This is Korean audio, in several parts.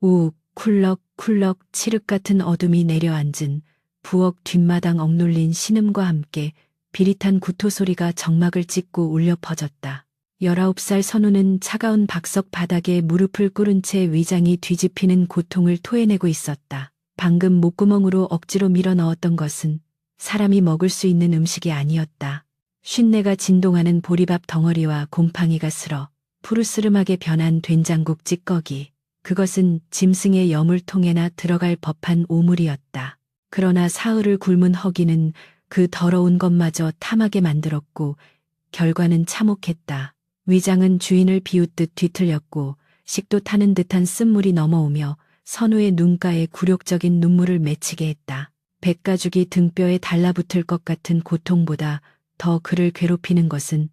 우욱 쿨럭쿨럭 칠흑 같은 어둠이 내려앉은 부엌 뒷마당 억눌린 신음과 함께 비릿한 구토 소리가 정막을 찢고 울려 퍼졌다. 19살 선우는 차가운 박석 바닥에 무릎을 꿇은 채 위장이 뒤집히는 고통을 토해내고 있었다. 방금 목구멍으로 억지로 밀어 넣었던 것은 사람이 먹을 수 있는 음식이 아니었다. 쉰내가 진동하는 보리밥 덩어리와 곰팡이가 슬어 푸르스름하게 변한 된장국 찌꺼기. 그것은 짐승의 여물통에나 들어갈 법한 오물이었다. 그러나 사흘을 굶은 허기는 그 더러운 것마저 탐하게 만들었고 결과는 참혹했다. 위장은 주인을 비웃듯 뒤틀렸고 식도 타는 듯한 쓴물이 넘어오며 선우의 눈가에 굴욕적인 눈물을 맺히게 했다. 백가죽이 등뼈에 달라붙을 것 같은 고통보다 더 그를 괴롭히는 것은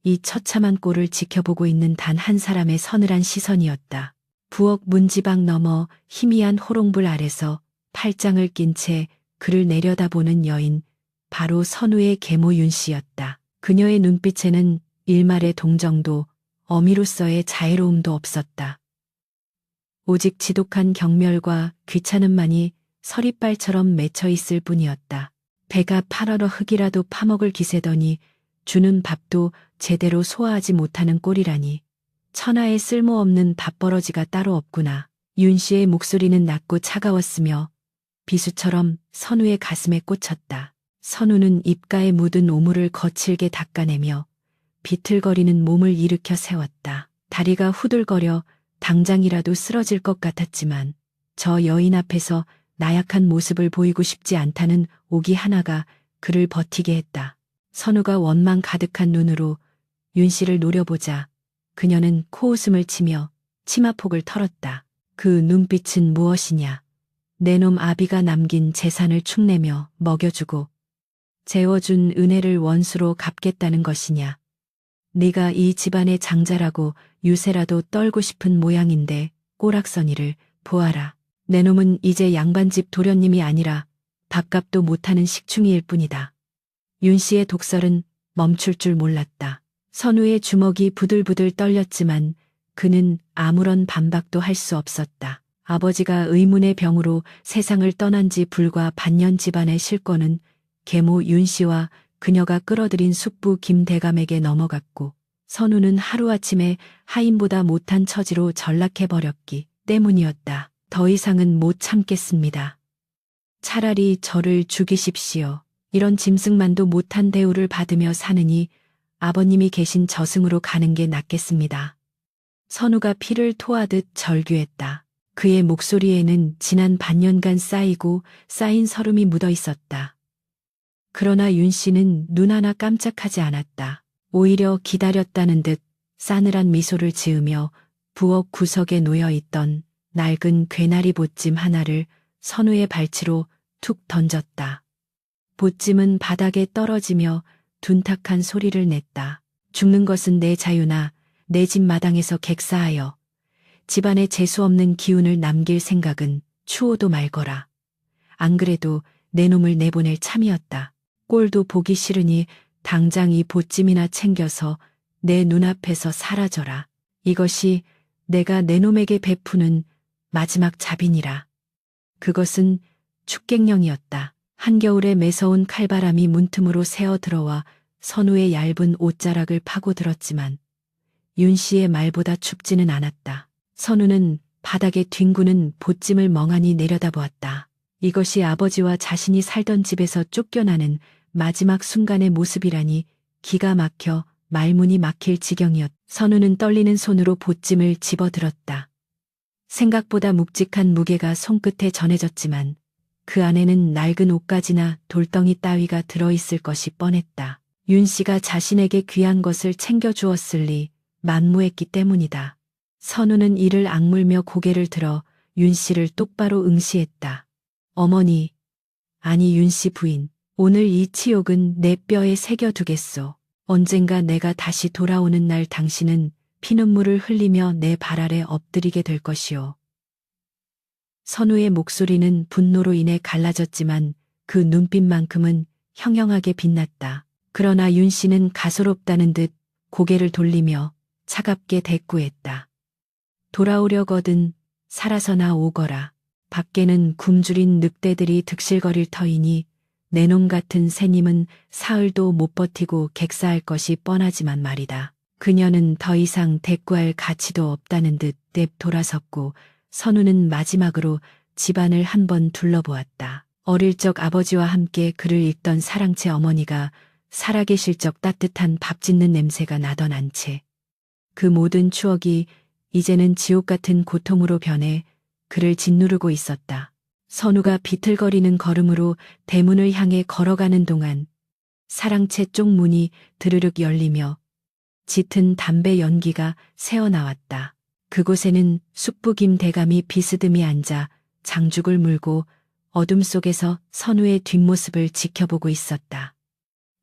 이 처참한 꼴을 지켜보고 있는 단 한 사람의 서늘한 시선이었다. 부엌 문지방 너머 희미한 호롱불 아래서 팔짱을 낀 채 그를 내려다보는 여인, 바로 선우의 계모 윤씨였다. 그녀의 눈빛에는 일말의 동정도 어미로서의 자애로움도 없었다. 오직 지독한 경멸과 귀찮음만이 서리빨처럼 맺혀 있을 뿐이었다. 배가 파라러 흙이라도 파먹을 기세더니 주는 밥도 제대로 소화하지 못하는 꼴이라니. 천하에 쓸모없는 밥버러지가 따로 없구나. 윤 씨의 목소리는 낮고 차가웠으며 비수처럼 선우의 가슴에 꽂혔다. 선우는 입가에 묻은 오물을 거칠게 닦아내며 비틀거리는 몸을 일으켜 세웠다. 다리가 후들거려 당장이라도 쓰러질 것 같았지만 저 여인 앞에서 나약한 모습을 보이고 싶지 않다는 오기 하나가 그를 버티게 했다. 선우가 원망 가득한 눈으로 윤 씨를 노려보자 그녀는 코웃음을 치며 치마폭을 털었다. 그 눈빛은 무엇이냐. 내 놈 아비가 남긴 재산을 축내며 먹여주고 재워준 은혜를 원수로 갚겠다는 것이냐. 네가 이 집안의 장자라고 유세라도 떨고 싶은 모양인데 꼬락서니를 보아라. 내 놈은 이제 양반집 도련님이 아니라 밥값도 못하는 식충이일 뿐이다. 윤 씨의 독설은 멈출 줄 몰랐다. 선우의 주먹이 부들부들 떨렸지만 그는 아무런 반박도 할 수 없었다. 아버지가 의문의 병으로 세상을 떠난 지 불과 반년 집안의 실권은 계모 윤 씨와 그녀가 끌어들인 숙부 김대감에게 넘어갔고 선우는 하루아침에 하인보다 못한 처지로 전락해버렸기 때문이었다. 더 이상은 못 참겠습니다. 차라리 저를 죽이십시오. 이런 짐승만도 못한 대우를 받으며 사느니 아버님이 계신 저승으로 가는 게 낫겠습니다. 선우가 피를 토하듯 절규했다. 그의 목소리에는 지난 반년간 쌓인 서름이 묻어 있었다. 그러나 윤 씨는 눈 하나 깜짝하지 않았다. 오히려 기다렸다는 듯 싸늘한 미소를 지으며 부엌 구석에 놓여있던 낡은 괴나리 보찜 하나를 선우의 발치로 툭 던졌다. 보찜은 바닥에 떨어지며 둔탁한 소리를 냈다. 죽는 것은 내 자유나 내 집 마당에서 객사하여 집안에 재수없는 기운을 남길 생각은 추호도 말거라. 안 그래도 내 놈을 내보낼 참이었다. 꼴도 보기 싫으니 당장 이 보찜이나 챙겨서 내 눈앞에서 사라져라. 이것이 내가 내 놈에게 베푸는 마지막 자비니라. 그것은 축객령이었다. 한겨울에 매서운 칼바람이 문틈으로 새어 들어와 선우의 얇은 옷자락을 파고들었지만 윤 씨의 말보다 춥지는 않았다. 선우는 바닥에 뒹구는 보찜을 멍하니 내려다보았다. 이것이 아버지와 자신이 살던 집에서 쫓겨나는 마지막 순간의 모습이라니 기가 막혀 말문이 막힐 지경이었다. 선우는 떨리는 손으로 보찜을 집어들었다. 생각보다 묵직한 무게가 손끝에 전해졌지만 그 안에는 낡은 옷가지나 돌덩이 따위가 들어있을 것이 뻔했다. 윤 씨가 자신에게 귀한 것을 챙겨주었을 리 만무했기 때문이다. 선우는 이를 악물며 고개를 들어 윤 씨를 똑바로 응시했다. 어머니, 아니 윤 씨 부인, 오늘 이 치욕은 내 뼈에 새겨두겠소. 언젠가 내가 다시 돌아오는 날 당신은 피눈물을 흘리며 내 발 아래 엎드리게 될 것이오. 선우의 목소리는 분노로 인해 갈라졌지만 그 눈빛만큼은 형형하게 빛났다. 그러나 윤 씨는 가소롭다는 듯 고개를 돌리며 차갑게 대꾸했다. 돌아오려거든 살아서나 오거라. 밖에는 굶주린 늑대들이 득실거릴 터이니 내놈 같은 새님은 사흘도 못 버티고 객사할 것이 뻔하지만 말이다. 그녀는 더 이상 대꾸할 가치도 없다는 듯 냅 돌아섰고 선우는 마지막으로 집안을 한번 둘러보았다. 어릴 적 아버지와 함께 글을 읽던 사랑채 어머니가 살아계실 적 따뜻한 밥 짓는 냄새가 나던 안채. 그 모든 추억이 이제는 지옥 같은 고통으로 변해 그를 짓누르고 있었다. 선우가 비틀거리는 걸음으로 대문을 향해 걸어가는 동안 사랑채 쪽 문이 드르륵 열리며 짙은 담배 연기가 새어나왔다. 그곳에는 숙부 김대감이 비스듬히 앉아 장죽을 물고 어둠 속에서 선우의 뒷모습을 지켜보고 있었다.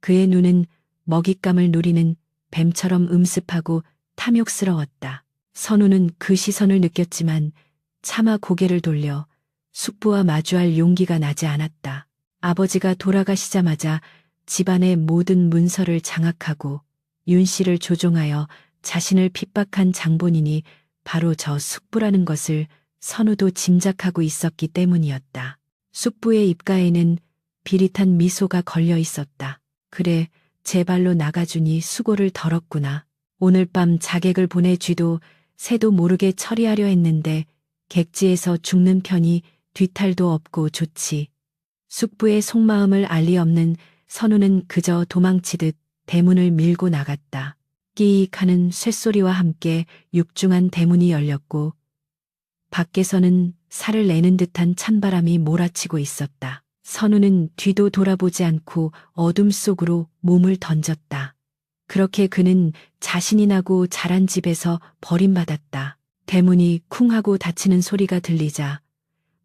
그의 눈은 먹잇감을 노리는 뱀처럼 음습하고 탐욕스러웠다. 선우는 그 시선을 느꼈지만 차마 고개를 돌려 숙부와 마주할 용기가 나지 않았다. 아버지가 돌아가시자마자 집안의 모든 문서를 장악하고 윤 씨를 조종하여 자신을 핍박한 장본인이 바로 저 숙부라는 것을 선우도 짐작하고 있었기 때문이었다. 숙부의 입가에는 비릿한 미소가 걸려 있었다. 그래, 제발로 나가주니 수고를 덜었구나. 오늘 밤 자객을 보내쥐도 새도 모르게 처리하려 했는데 객지에서 죽는 편이 뒤탈도 없고 좋지. 숙부의 속마음을 알 리 없는 선우는 그저 도망치듯 대문을 밀고 나갔다. 끼익 하는 쇳소리와 함께 육중한 대문이 열렸고 밖에서는 살을 내는 듯한 찬바람이 몰아치고 있었다. 선우는 뒤도 돌아보지 않고 어둠 속으로 몸을 던졌다. 그렇게 그는 자신이 나고 자란 집에서 버림받았다. 대문이 쿵 하고 닫히는 소리가 들리자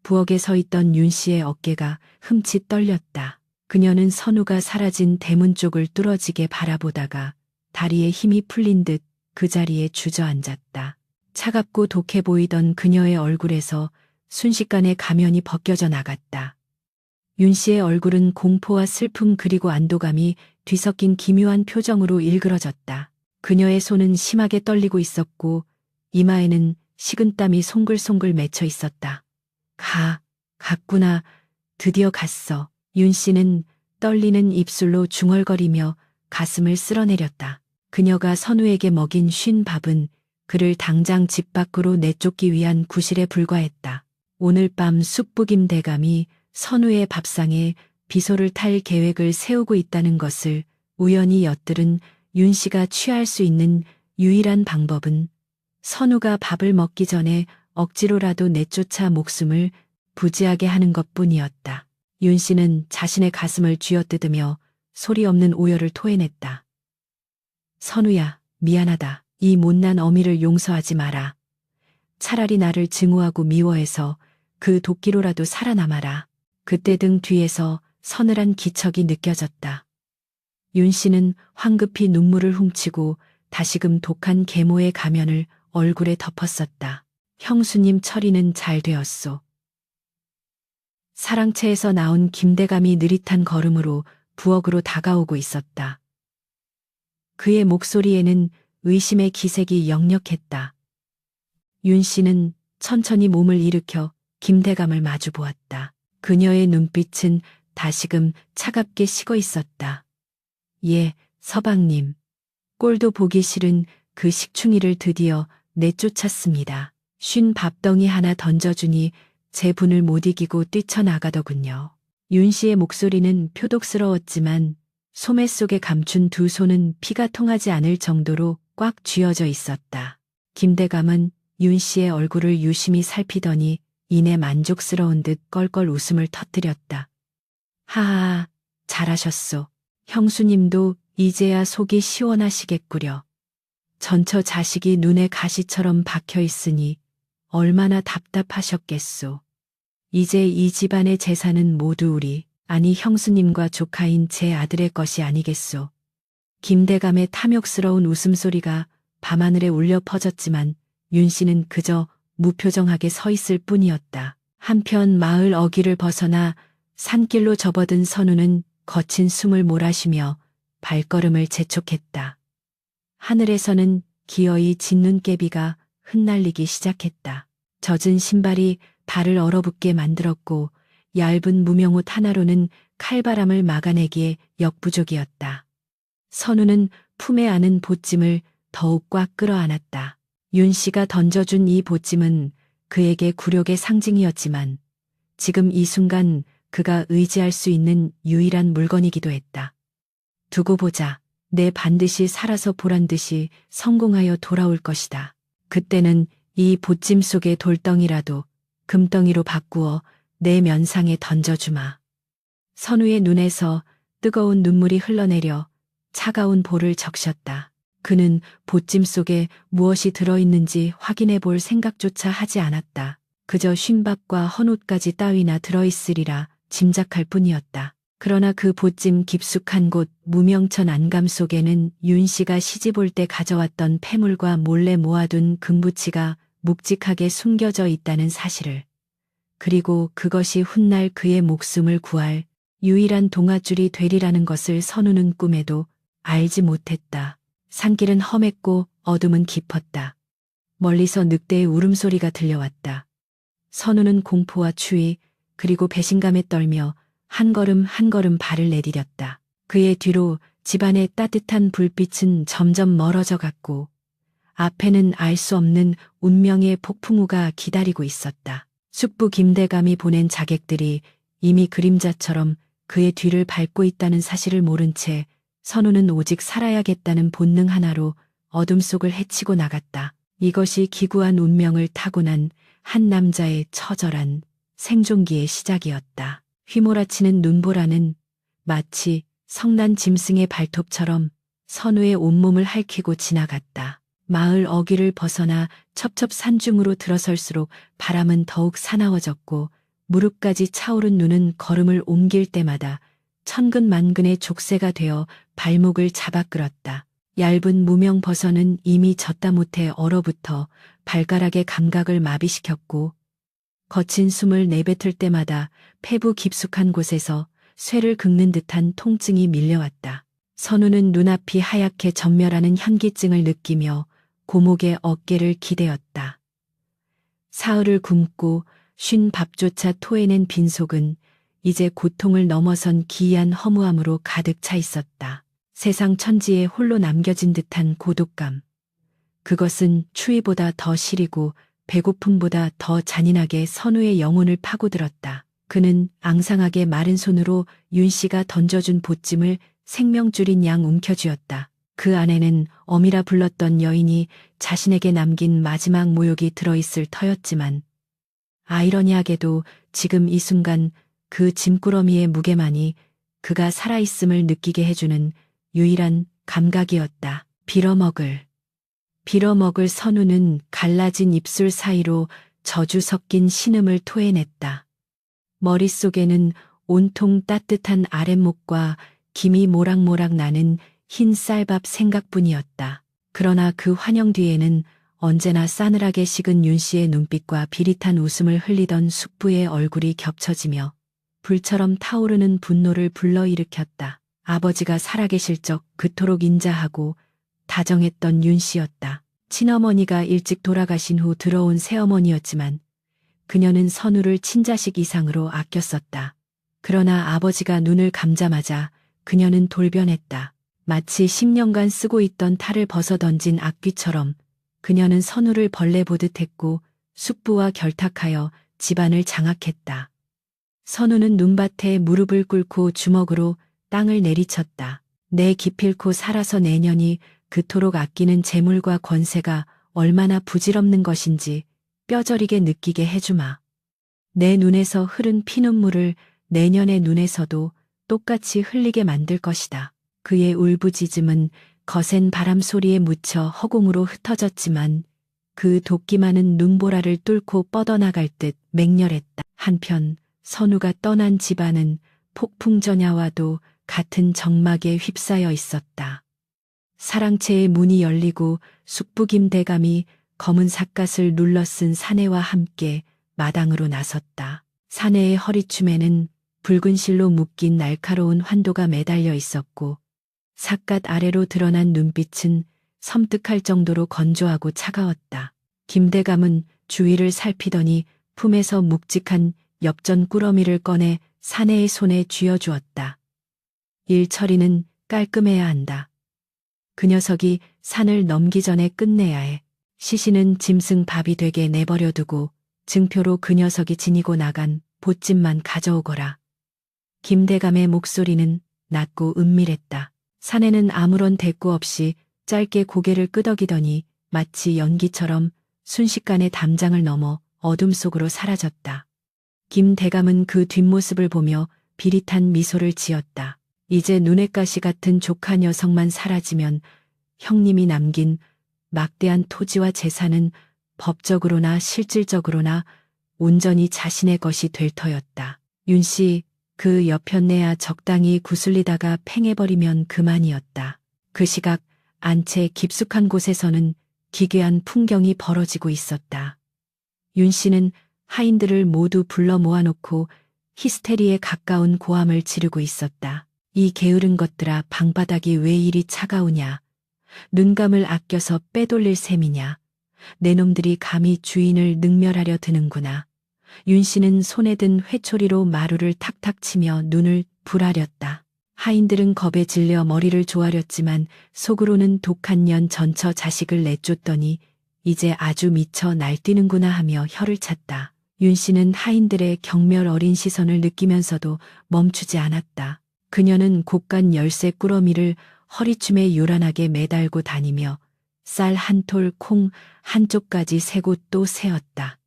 부엌에 서 있던 윤 씨의 어깨가 흠칫 떨렸다. 그녀는 선우가 사라진 대문 쪽을 뚫어지게 바라보다가 다리에 힘이 풀린 듯 그 자리에 주저앉았다. 차갑고 독해 보이던 그녀의 얼굴에서 순식간에 가면이 벗겨져 나갔다. 윤 씨의 얼굴은 공포와 슬픔 그리고 안도감이 뒤섞인 기묘한 표정으로 일그러졌다. 그녀의 손은 심하게 떨리고 있었고 이마에는 식은땀이 송글송글 맺혀 있었다. 갔구나. 드디어 갔어. 윤 씨는 떨리는 입술로 중얼거리며 가슴을 쓸어내렸다. 그녀가 선우에게 먹인 쉰 밥은 그를 당장 집 밖으로 내쫓기 위한 구실에 불과했다. 오늘 밤 숙부 김대감이 선우의 밥상에 비소를 탈 계획을 세우고 있다는 것을 우연히 엿들은 윤 씨가 취할 수 있는 유일한 방법은 선우가 밥을 먹기 전에 억지로라도 내쫓아 목숨을 부지하게 하는 것뿐이었다. 윤 씨는 자신의 가슴을 쥐어뜯으며 소리 없는 오열을 토해냈다. 선우야, 미안하다. 이 못난 어미를 용서하지 마라. 차라리 나를 증오하고 미워해서 그 도끼로라도 살아남아라. 그때 등 뒤에서 서늘한 기척이 느껴졌다. 윤 씨는 황급히 눈물을 훔치고 다시금 독한 계모의 가면을 얼굴에 덮었었다. 형수님 처리는 잘 되었소. 사랑채에서 나온 김대감이 느릿한 걸음으로 부엌으로 다가오고 있었다. 그의 목소리에는 의심의 기색이 역력했다. 윤 씨는 천천히 몸을 일으켜 김대감을 마주 보았다. 그녀의 눈빛은 다시금 차갑게 식어 있었다. 예, 서방님. 꼴도 보기 싫은 그 식충이를 드디어 내쫓았습니다. 쉰 밥덩이 하나 던져주니 제 분을 못 이기고 뛰쳐나가더군요. 윤 씨의 목소리는 표독스러웠지만 소매 속에 감춘 두 손은 피가 통하지 않을 정도로 꽉 쥐어져 있었다. 김대감은 윤 씨의 얼굴을 유심히 살피더니 이내 만족스러운 듯 껄껄 웃음을 터뜨렸다. 하하, 잘하셨소. 형수님도 이제야 속이 시원하시겠구려. 전처 자식이 눈에 가시처럼 박혀 있으니 얼마나 답답하셨겠소. 이제 이 집안의 재산은 모두 우리, 아니 형수님과 조카인 제 아들의 것이 아니겠소. 김대감의 탐욕스러운 웃음소리가 밤하늘에 울려 퍼졌지만 윤 씨는 그저 무표정하게 서 있을 뿐이었다. 한편 마을 어귀를 벗어나 산길로 접어든 선우는 거친 숨을 몰아쉬며 발걸음을 재촉했다. 하늘에서는 기어이 짙눈깨비가 흩날리기 시작했다. 젖은 신발이 발을 얼어붙게 만들었고 얇은 무명옷 하나로는 칼바람을 막아내기에 역부족이었다. 선우는 품에 안은 보찜을 더욱 꽉 끌어안았다. 윤 씨가 던져준 이 보찜은 그에게 굴욕의 상징이었지만 지금 이 순간 그가 의지할 수 있는 유일한 물건이기도 했다. 두고 보자. 내 반드시 살아서 보란 듯이 성공하여 돌아올 것이다. 그때는 이 보찜 속의 돌덩이라도 금덩이로 바꾸어 내 면상에 던져주마. 선우의 눈에서 뜨거운 눈물이 흘러내려 차가운 볼을 적셨다. 그는 보찜 속에 무엇이 들어있는지 확인해 볼 생각조차 하지 않았다. 그저 쉰밥과 헌옷까지 따위나 들어있으리라 짐작할 뿐이었다. 그러나 그 보찜 깊숙한 곳 무명천 안감 속에는 윤 씨가 시집 올 때 가져왔던 폐물과 몰래 모아둔 금부치가 묵직하게 숨겨져 있다는 사실을, 그리고 그것이 훗날 그의 목숨을 구할 유일한 동아줄이 되리라는 것을 선우는 꿈에도 알지 못했다. 산길은 험했고 어둠은 깊었다. 멀리서 늑대의 울음소리가 들려왔다. 선우는 공포와 추위 그리고 배신감에 떨며 한 걸음 한 걸음 발을 내디뎠다. 그의 뒤로 집안의 따뜻한 불빛은 점점 멀어져 갔고 앞에는 알 수 없는 운명의 폭풍우가 기다리고 있었다. 숙부 김대감이 보낸 자객들이 이미 그림자처럼 그의 뒤를 밟고 있다는 사실을 모른 채 선우는 오직 살아야겠다는 본능 하나로 어둠 속을 헤치고 나갔다. 이것이 기구한 운명을 타고난 한 남자의 처절한 생존기의 시작이었다. 휘몰아치는 눈보라는 마치 성난 짐승의 발톱처럼 선우의 온몸을 핥히고 지나갔다. 마을 어귀를 벗어나 첩첩산중으로 들어설수록 바람은 더욱 사나워졌고 무릎까지 차오른 눈은 걸음을 옮길 때마다 천근만근의 족쇄가 되어 발목을 잡아 끌었다. 얇은 무명 버선은 이미 젖다 못해 얼어붙어 발가락의 감각을 마비시켰고 거친 숨을 내뱉을 때마다 폐부 깊숙한 곳에서 쇠를 긁는 듯한 통증이 밀려왔다. 선우는 눈앞이 하얗게 전멸하는 현기증을 느끼며 고목의 어깨를 기대었다. 사흘을 굶고 쉰 밥조차 토해낸 빈속은 이제 고통을 넘어선 기이한 허무함으로 가득 차 있었다. 세상 천지에 홀로 남겨진 듯한 고독감. 그것은 추위보다 더 시리고 배고픔보다 더 잔인하게 선우의 영혼을 파고들었다. 그는 앙상하게 마른 손으로 윤 씨가 던져준 보찜을 생명줄인 양 움켜쥐었다. 그 안에는 어미라 불렀던 여인이 자신에게 남긴 마지막 모욕이 들어있을 터였지만 아이러니하게도 지금 이 순간 그 짐꾸러미의 무게만이 그가 살아있음을 느끼게 해주는 유일한 감각이었다. 빌어먹을 선우는 갈라진 입술 사이로 저주 섞인 신음을 토해냈다. 머릿속에는 온통 따뜻한 아랫목과 김이 모락모락 나는 흰 쌀밥 생각뿐이었다. 그러나 그 환영 뒤에는 언제나 싸늘하게 식은 윤 씨의 눈빛과 비릿한 웃음을 흘리던 숙부의 얼굴이 겹쳐지며 불처럼 타오르는 분노를 불러일으켰다. 아버지가 살아계실 적 그토록 인자하고 다정했던 윤 씨였다. 친어머니가 일찍 돌아가신 후 들어온 새어머니였지만 그녀는 선우를 친자식 이상으로 아꼈었다. 그러나 아버지가 눈을 감자마자 그녀는 돌변했다. 마치 10년간 쓰고 있던 탈을 벗어던진 악귀처럼 그녀는 선우를 벌레 보듯 했고 숙부와 결탁하여 집안을 장악했다. 선우는 눈밭에 무릎을 꿇고 주먹으로 땅을 내리쳤다. 내 기필코 살아서 내년이 그토록 아끼는 재물과 권세가 얼마나 부질없는 것인지 뼈저리게 느끼게 해주마. 내 눈에서 흐른 피눈물을 내년의 눈에서도 똑같이 흘리게 만들 것이다. 그의 울부짖음은 거센 바람 소리에 묻혀 허공으로 흩어졌지만 그 도끼 많은 눈보라를 뚫고 뻗어나갈 듯 맹렬했다. 한편 선우가 떠난 집안은 폭풍전야와도 같은 정막에 휩싸여 있었다. 사랑채의 문이 열리고 숙부 김대감이 검은 삿갓을 눌러 쓴 사내와 함께 마당으로 나섰다. 사내의 허리춤에는 붉은 실로 묶인 날카로운 환도가 매달려 있었고 삿갓 아래로 드러난 눈빛은 섬뜩할 정도로 건조하고 차가웠다. 김대감은 주위를 살피더니 품에서 묵직한 엽전 꾸러미를 꺼내 사내의 손에 쥐어주었다. 일 처리는 깔끔해야 한다. 그 녀석이 산을 넘기 전에 끝내야 해. 시신은 짐승 밥이 되게 내버려두고 증표로 그 녀석이 지니고 나간 보찜만 가져오거라. 김대감의 목소리는 낮고 은밀했다. 사내는 아무런 대꾸 없이 짧게 고개를 끄덕이더니 마치 연기처럼 순식간에 담장을 넘어 어둠 속으로 사라졌다. 김대감은 그 뒷모습을 보며 비릿한 미소를 지었다. 이제 눈엣 가시 같은 조카 녀석만 사라지면 형님이 남긴 막대한 토지와 재산은 법적으로나 실질적으로나 온전히 자신의 것이 될 터였다. 윤씨, 그 여편네야 적당히 구슬리다가 팽해버리면 그만이었다. 그 시각 안채 깊숙한 곳에서는 기괴한 풍경이 벌어지고 있었다. 윤씨는 하인들을 모두 불러 모아놓고 히스테리에 가까운 고함을 지르고 있었다. 이 게으른 것들아, 방바닥이 왜 이리 차가우냐. 눈감을 아껴서 빼돌릴 셈이냐. 내 놈들이 감히 주인을 능멸하려 드는구나. 윤씨는 손에 든 회초리로 마루를 탁탁 치며 눈을 불하렸다. 하인들은 겁에 질려 머리를 조아렸지만 속으로는 독한 년 전처 자식을 내쫓더니 이제 아주 미쳐 날뛰는구나 하며 혀를 찼다. 윤씨는 하인들의 경멸 어린 시선을 느끼면서도 멈추지 않았다. 그녀는 곶간 열쇠 꾸러미를 허리춤에 요란하게 매달고 다니며 쌀 한 톨, 콩 한 쪽까지 세고 또 세었다.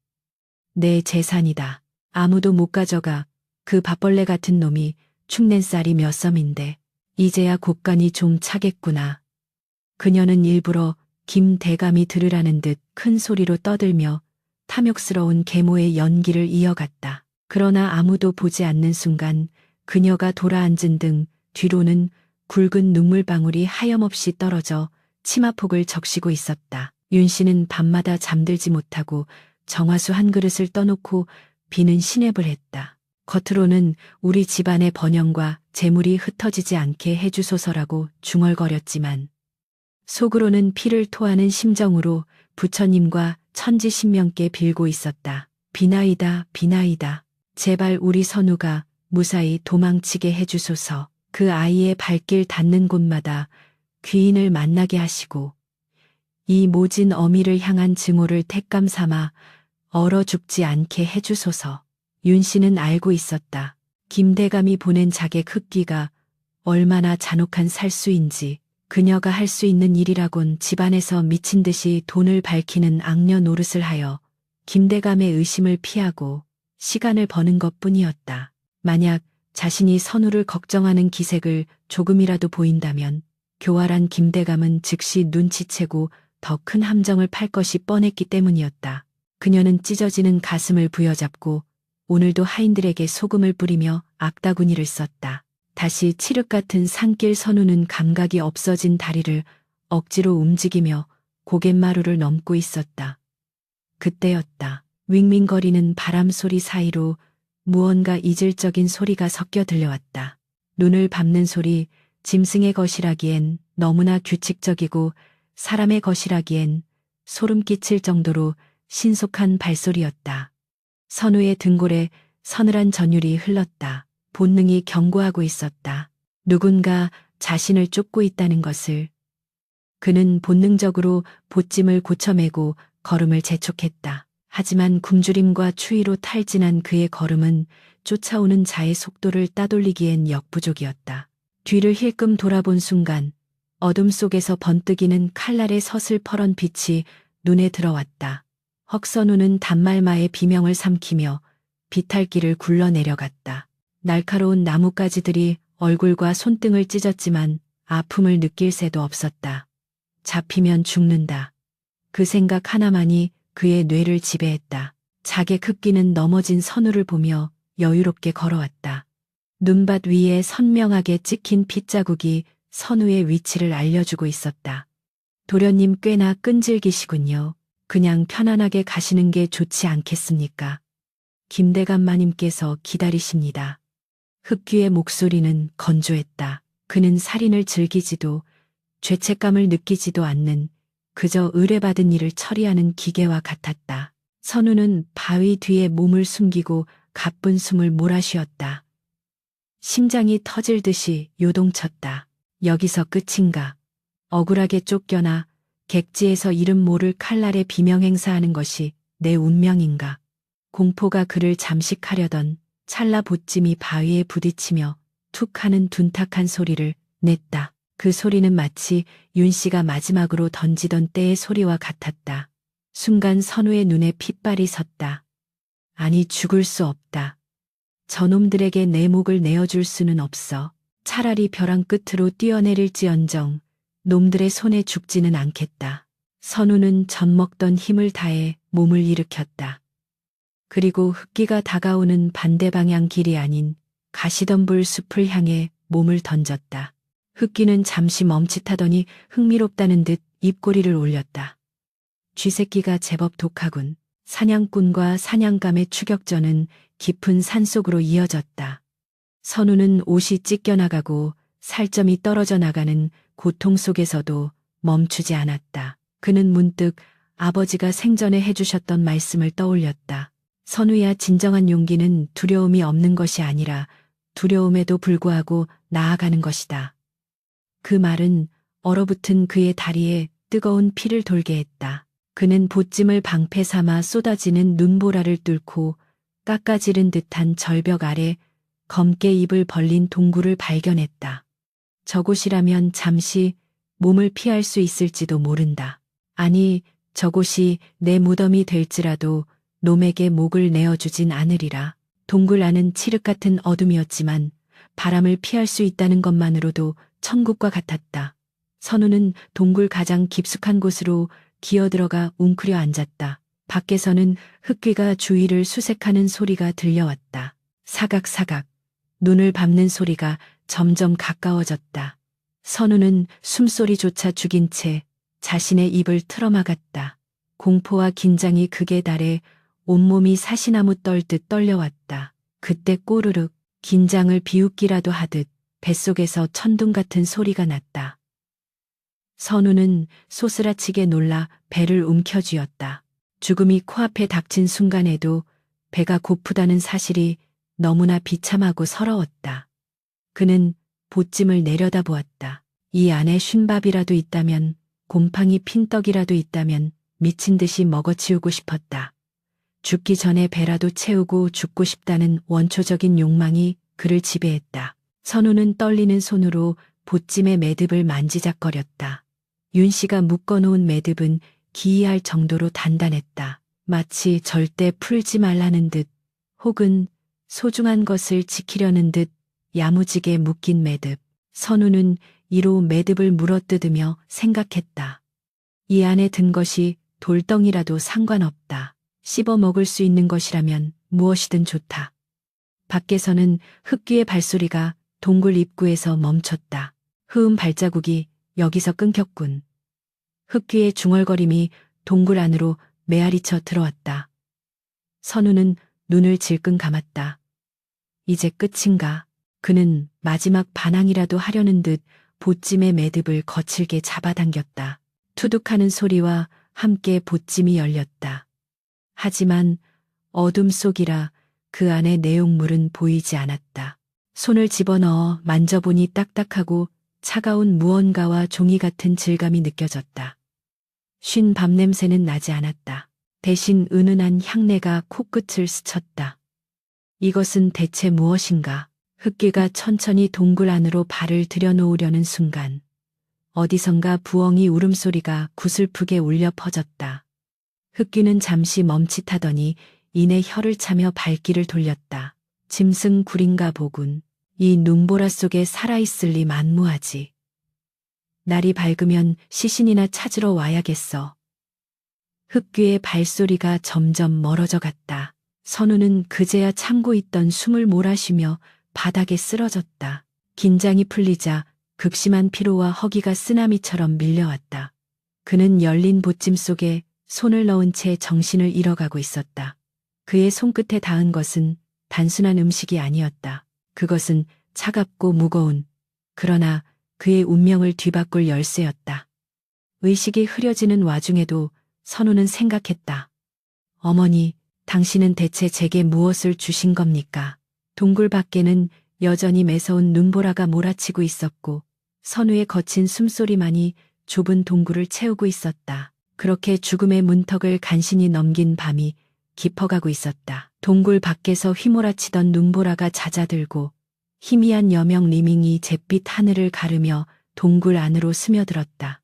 내 재산이다. 아무도 못 가져가. 그 밥벌레 같은 놈이 축낸 쌀이 몇 섬인데 이제야 곶간이 좀 차겠구나. 그녀는 일부러 김대감이 들으라는 듯 큰 소리로 떠들며 탐욕스러운 계모의 연기를 이어갔다. 그러나 아무도 보지 않는 순간 그녀가 돌아앉은 등 뒤로는 굵은 눈물방울이 하염없이 떨어져 치마폭을 적시고 있었다. 윤씨는 밤마다 잠들지 못하고 정화수 한 그릇을 떠놓고 비는 시냅을 했다. 겉으로는 우리 집안의 번영과 재물이 흩어지지 않게 해주소서라고 중얼거렸지만 속으로는 피를 토하는 심정으로 부처님과 천지신명께 빌고 있었다. 비나이다, 비나이다. 제발 우리 선우가 무사히 도망치게 해주소서. 그 아이의 발길 닿는 곳마다 귀인을 만나게 하시고 이 모진 어미를 향한 증오를 택감 삼아 얼어 죽지 않게 해주소서. 윤씨는 알고 있었다. 김대감이 보낸 자객 흑기가 얼마나 잔혹한 살수인지. 그녀가 할 수 있는 일이라곤 집안에서 미친 듯이 돈을 밝히는 악녀 노릇을 하여 김대감의 의심을 피하고 시간을 버는 것뿐이었다. 만약 자신이 선우를 걱정하는 기색을 조금이라도 보인다면 교활한 김대감은 즉시 눈치채고 더 큰 함정을 팔 것이 뻔했기 때문이었다. 그녀는 찢어지는 가슴을 부여잡고 오늘도 하인들에게 소금을 뿌리며 악다구니를 썼다. 다시 칠흑 같은 산길. 선우는 감각이 없어진 다리를 억지로 움직이며 고갯마루를 넘고 있었다. 그때였다. 윙윙거리는 바람 소리 사이로 무언가 이질적인 소리가 섞여 들려왔다. 눈을 밟는 소리, 짐승의 것이라기엔 너무나 규칙적이고 사람의 것이라기엔 소름 끼칠 정도로 신속한 발소리였다. 선우의 등골에 서늘한 전율이 흘렀다. 본능이 경고하고 있었다. 누군가 자신을 쫓고 있다는 것을. 그는 본능적으로 보찜을 고쳐매고 걸음을 재촉했다. 하지만 굶주림과 추위로 탈진한 그의 걸음은 쫓아오는 자의 속도를 따돌리기엔 역부족이었다. 뒤를 힐끔 돌아본 순간 어둠 속에서 번뜩이는 칼날의 서슬퍼런 빛이 눈에 들어왔다. 헉선우는 단말마의 비명을 삼키며 비탈길을 굴러내려갔다. 날카로운 나뭇가지들이 얼굴과 손등을 찢었지만 아픔을 느낄 새도 없었다. 잡히면 죽는다. 그 생각 하나만이 그의 뇌를 지배했다. 자객 흑기는 넘어진 선우를 보며 여유롭게 걸어왔다. 눈밭 위에 선명하게 찍힌 핏자국이 선우의 위치를 알려주고 있었다. 도련님 꽤나 끈질기시군요. 그냥 편안하게 가시는 게 좋지 않겠습니까? 김대감 마님께서 기다리십니다. 흑귀의 목소리는 건조했다. 그는 살인을 즐기지도 죄책감을 느끼지도 않는 그저 의뢰받은 일을 처리하는 기계와 같았다. 선우는 바위 뒤에 몸을 숨기고 가쁜 숨을 몰아쉬었다. 심장이 터질 듯이 요동쳤다. 여기서 끝인가? 억울하게 쫓겨나 객지에서 이름 모를 칼날에 비명행사하는 것이 내 운명인가? 공포가 그를 잠식하려던 찰나 보찜이 바위에 부딪히며 툭 하는 둔탁한 소리를 냈다. 그 소리는 마치 윤 씨가 마지막으로 던지던 때의 소리와 같았다. 순간 선우의 눈에 핏발이 섰다. 아니, 죽을 수 없다. 저놈들에게 내 목을 내어줄 수는 없어. 차라리 벼랑 끝으로 뛰어내릴지언정 놈들의 손에 죽지는 않겠다. 선우는 젖먹던 힘을 다해 몸을 일으켰다. 그리고 흑기가 다가오는 반대 방향 길이 아닌 가시덤불 숲을 향해 몸을 던졌다. 흑기는 잠시 멈칫하더니 흥미롭다는 듯 입꼬리를 올렸다. 쥐새끼가 제법 독하군. 사냥꾼과 사냥감의 추격전은 깊은 산속으로 이어졌다. 선우는 옷이 찢겨나가고 살점이 떨어져 나가는 고통 속에서도 멈추지 않았다. 그는 문득 아버지가 생전에 해주셨던 말씀을 떠올렸다. 선우야, 진정한 용기는 두려움이 없는 것이 아니라 두려움에도 불구하고 나아가는 것이다. 그 말은 얼어붙은 그의 다리에 뜨거운 피를 돌게 했다. 그는 보찜을 방패 삼아 쏟아지는 눈보라를 뚫고 깎아지른 듯한 절벽 아래 검게 입을 벌린 동굴을 발견했다. 저곳이라면 잠시 몸을 피할 수 있을지도 모른다. 아니, 저곳이 내 무덤이 될지라도 놈에게 목을 내어주진 않으리라. 동굴 안은 칠흑 같은 어둠이었지만 바람을 피할 수 있다는 것만으로도 천국과 같았다. 선우는 동굴 가장 깊숙한 곳으로 기어들어가 웅크려 앉았다. 밖에서는 흑귀가 주위를 수색하는 소리가 들려왔다. 사각사각 눈을 밟는 소리가 점점 가까워졌다. 선우는 숨소리조차 죽인 채 자신의 입을 틀어막았다. 공포와 긴장이 극에 달해 온몸이 사시나무 떨듯 떨려왔다. 그때 꼬르륵 긴장을 비웃기라도 하듯 뱃속에서 천둥 같은 소리가 났다. 선우는 소스라치게 놀라 배를 움켜쥐었다. 죽음이 코앞에 닥친 순간에도 배가 고프다는 사실이 너무나 비참하고 서러웠다. 그는 보찜을 내려다보았다. 이 안에 쉰밥이라도 있다면, 곰팡이 핀 떡이라도 있다면 미친 듯이 먹어치우고 싶었다. 죽기 전에 배라도 채우고 죽고 싶다는 원초적인 욕망이 그를 지배했다. 선우는 떨리는 손으로 보찜의 매듭을 만지작거렸다. 윤 씨가 묶어놓은 매듭은 기이할 정도로 단단했다. 마치 절대 풀지 말라는 듯 혹은 소중한 것을 지키려는 듯 야무지게 묶인 매듭. 선우는 이로 매듭을 물어뜯으며 생각했다. 이 안에 든 것이 돌덩이라도 상관없다. 씹어 먹을 수 있는 것이라면 무엇이든 좋다. 밖에서는 흑귀의 발소리가 동굴 입구에서 멈췄다. 흐은 발자국이 여기서 끊겼군. 흑귀의 중얼거림이 동굴 안으로 메아리쳐 들어왔다. 선우는 눈을 질끈 감았다. 이제 끝인가? 그는 마지막 반항이라도 하려는 듯 보찜의 매듭을 거칠게 잡아당겼다. 투둑하는 소리와 함께 보찜이 열렸다. 하지만 어둠 속이라 그 안의 내용물은 보이지 않았다. 손을 집어넣어 만져보니 딱딱하고 차가운 무언가와 종이 같은 질감이 느껴졌다. 쉰 밥 냄새는 나지 않았다. 대신 은은한 향내가 코끝을 스쳤다. 이것은 대체 무엇인가? 흑귀가 천천히 동굴 안으로 발을 들여놓으려는 순간 어디선가 부엉이 울음소리가 구슬프게 울려 퍼졌다. 흑귀는 잠시 멈칫하더니 이내 혀를 차며 발길을 돌렸다. 짐승 굴인가 보군. 이 눈보라 속에 살아있을 리 만무하지. 날이 밝으면 시신이나 찾으러 와야겠어. 흑귀의 발소리가 점점 멀어져 갔다. 선우는 그제야 참고 있던 숨을 몰아쉬며 바닥에 쓰러졌다. 긴장이 풀리자 극심한 피로와 허기가 쓰나미처럼 밀려왔다. 그는 열린 보찜 속에 손을 넣은 채 정신을 잃어가고 있었다. 그의 손끝에 닿은 것은 단순한 음식이 아니었다. 그것은 차갑고 무거운, 그러나 그의 운명을 뒤바꿀 열쇠였다. 의식이 흐려지는 와중에도 선우는 생각했다. 어머니, 당신은 대체 제게 무엇을 주신 겁니까? 동굴 밖에는 여전히 매서운 눈보라가 몰아치고 있었고 선우의 거친 숨소리만이 좁은 동굴을 채우고 있었다. 그렇게 죽음의 문턱을 간신히 넘긴 밤이 깊어가고 있었다. 동굴 밖에서 휘몰아치던 눈보라가 잦아들고 희미한 여명 리밍이 잿빛 하늘을 가르며 동굴 안으로 스며들었다.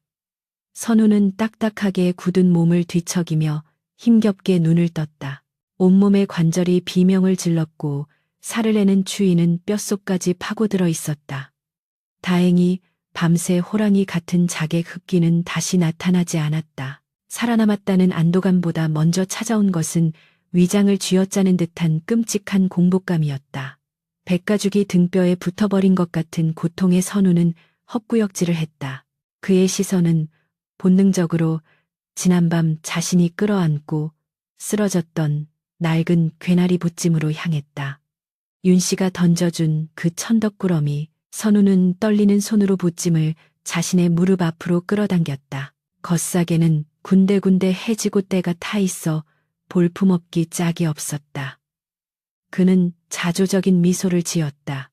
선우는 딱딱하게 굳은 몸을 뒤척이며 힘겹게 눈을 떴다. 온몸의 관절이 비명을 질렀고 살을 내는 추위는 뼛속까지 파고들어 있었다. 다행히 밤새 호랑이 같은 자객 흡기는 다시 나타나지 않았다. 살아남았다는 안도감보다 먼저 찾아온 것은 위장을 쥐어짜는 듯한 끔찍한 공복감이었다. 백가죽이 등뼈에 붙어버린 것 같은 고통의 선우는 헛구역질을 했다. 그의 시선은 본능적으로 지난밤 자신이 끌어안고 쓰러졌던 낡은 괴나리 보찜으로 향했다. 윤 씨가 던져준 그 천덕꾸러미. 선우는 떨리는 손으로 보찜을 자신의 무릎 앞으로 끌어당겼다. 겉싸게는 군데군데 해지고 때가 타 있어 볼품없기 짝이 없었다. 그는 자조적인 미소를 지었다.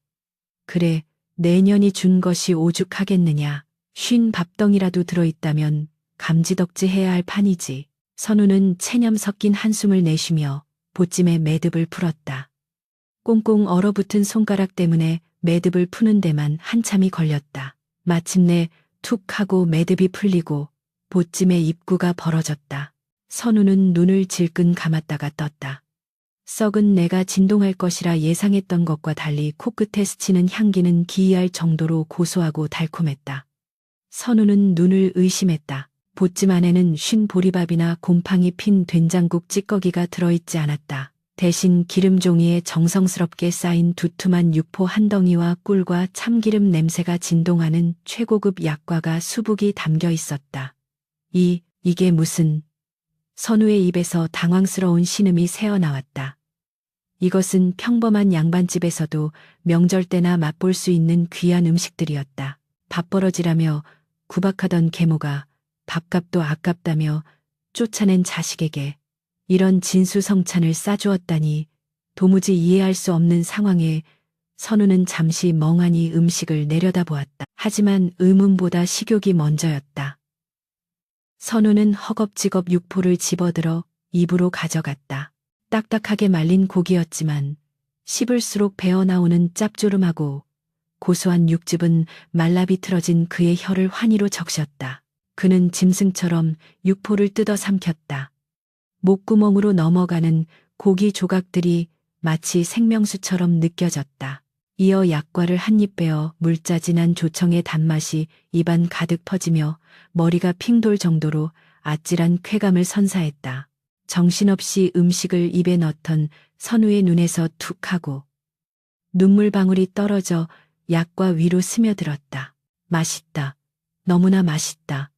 그래, 내년이 준 것이 오죽하겠느냐. 쉰 밥덩이라도 들어있다면 감지덕지해야 할 판이지. 선우는 체념 섞인 한숨을 내쉬며 보찜의 매듭을 풀었다. 꽁꽁 얼어붙은 손가락 때문에 매듭을 푸는 데만 한참이 걸렸다. 마침내 툭 하고 매듭이 풀리고 보찜의 입구가 벌어졌다. 선우는 눈을 질끈 감았다가 떴다. 썩은 내가 진동할 것이라 예상했던 것과 달리 코끝에 스치는 향기는 기이할 정도로 고소하고 달콤했다. 선우는 눈을 의심했다. 보찜 안에는 쉰 보리밥이나 곰팡이 핀 된장국 찌꺼기가 들어있지 않았다. 대신 기름종이에 정성스럽게 쌓인 두툼한 육포 한 덩이와 꿀과 참기름 냄새가 진동하는 최고급 약과가 수북이 담겨 있었다. 이게 무슨... 선우의 입에서 당황스러운 신음이 새어나왔다. 이것은 평범한 양반집에서도 명절 때나 맛볼 수 있는 귀한 음식들이었다. 밥벌어지라며 구박하던 계모가 밥값도 아깝다며 쫓아낸 자식에게 이런 진수성찬을 싸주었다니 도무지 이해할 수 없는 상황에 선우는 잠시 멍하니 음식을 내려다보았다. 하지만 의문보다 식욕이 먼저였다. 선우는 허겁지겁 육포를 집어들어 입으로 가져갔다. 딱딱하게 말린 고기였지만 씹을수록 배어나오는 짭조름하고 고소한 육즙은 말라비틀어진 그의 혀를 환희로 적셨다. 그는 짐승처럼 육포를 뜯어 삼켰다. 목구멍으로 넘어가는 고기 조각들이 마치 생명수처럼 느껴졌다. 이어 약과를 한 입 베어 물짜진한 조청의 단맛이 입안 가득 퍼지며 머리가 핑 돌 정도로 아찔한 쾌감을 선사했다. 정신없이 음식을 입에 넣던 선우의 눈에서 툭 하고 눈물방울이 떨어져 약과 위로 스며들었다. 맛있다. 너무나 맛있다.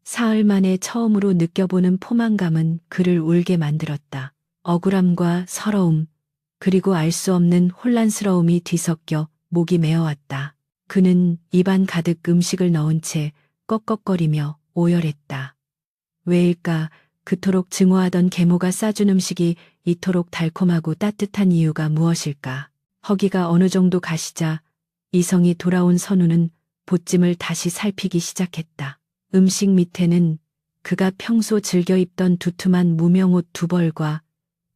사흘 만에 처음으로 느껴보는 포만감은 그를 울게 만들었다. 억울함과 서러움, 그리고 알 수 없는 혼란스러움이 뒤섞여 목이 메어왔다. 그는 입안 가득 음식을 넣은 채 꺽꺽거리며 오열했다. 왜일까? 그토록 증오하던 계모가 싸준 음식이 이토록 달콤하고 따뜻한 이유가 무엇일까? 허기가 어느 정도 가시자 이성이 돌아온 선우는 보찜을 다시 살피기 시작했다. 음식 밑에는 그가 평소 즐겨 입던 두툼한 무명옷 두 벌과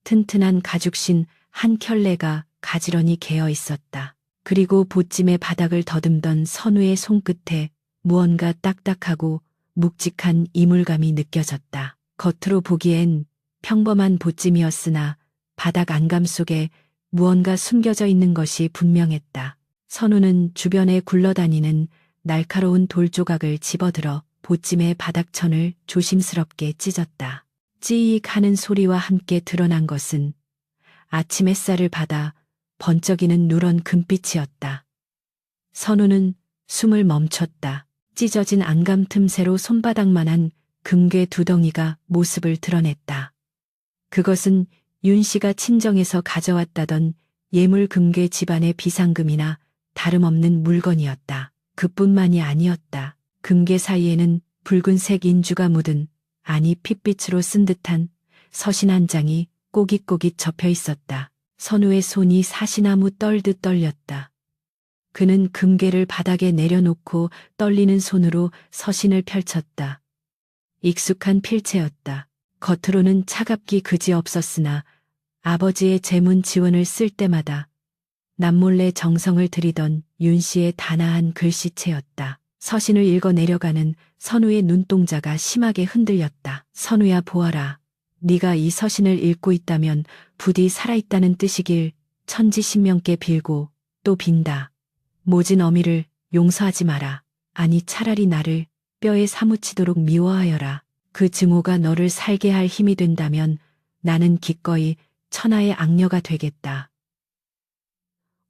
튼튼한 가죽신 한 켤레가 가지런히 개어 있었다. 그리고 보찜의 바닥을 더듬던 선우의 손끝에 무언가 딱딱하고 묵직한 이물감이 느껴졌다. 겉으로 보기엔 평범한 보찜이었으나 바닥 안감 속에 무언가 숨겨져 있는 것이 분명했다. 선우는 주변에 굴러다니는 날카로운 돌조각을 집어들어 보찜의 바닥천을 조심스럽게 찢었다. 찌익 하는 소리와 함께 드러난 것은 아침 햇살을 받아 번쩍이는 누런 금빛이었다. 선우는 숨을 멈췄다. 찢어진 안감 틈새로 손바닥만한 금괴 두 덩이가 모습을 드러냈다. 그것은 윤 씨가 친정에서 가져왔다던 예물 금괴 집안의 비상금이나 다름없는 물건이었다. 그뿐만이 아니었다. 금괴 사이에는 붉은색 인주가 묻은, 아니 핏빛으로 쓴 듯한 서신 한 장이 꼬깃꼬깃 접혀 있었다. 선우의 손이 사시나무 떨듯 떨렸다. 그는 금괴를 바닥에 내려놓고 떨리는 손으로 서신을 펼쳤다. 익숙한 필체였다. 겉으로는 차갑기 그지없었으나 아버지의 재문 지원을 쓸 때마다 남몰래 정성을 들이던 윤 씨의 단아한 글씨체였다. 서신을 읽어 내려가는 선우의 눈동자가 심하게 흔들렸다. 선우야 보아라. 네가 이 서신을 읽고 있다면 부디 살아있다는 뜻이길 천지신명께 빌고 또 빈다. 모진 어미를 용서하지 마라. 아니 차라리 나를 뼈에 사무치도록 미워하여라. 그 증오가 너를 살게 할 힘이 된다면 나는 기꺼이 천하의 악녀가 되겠다.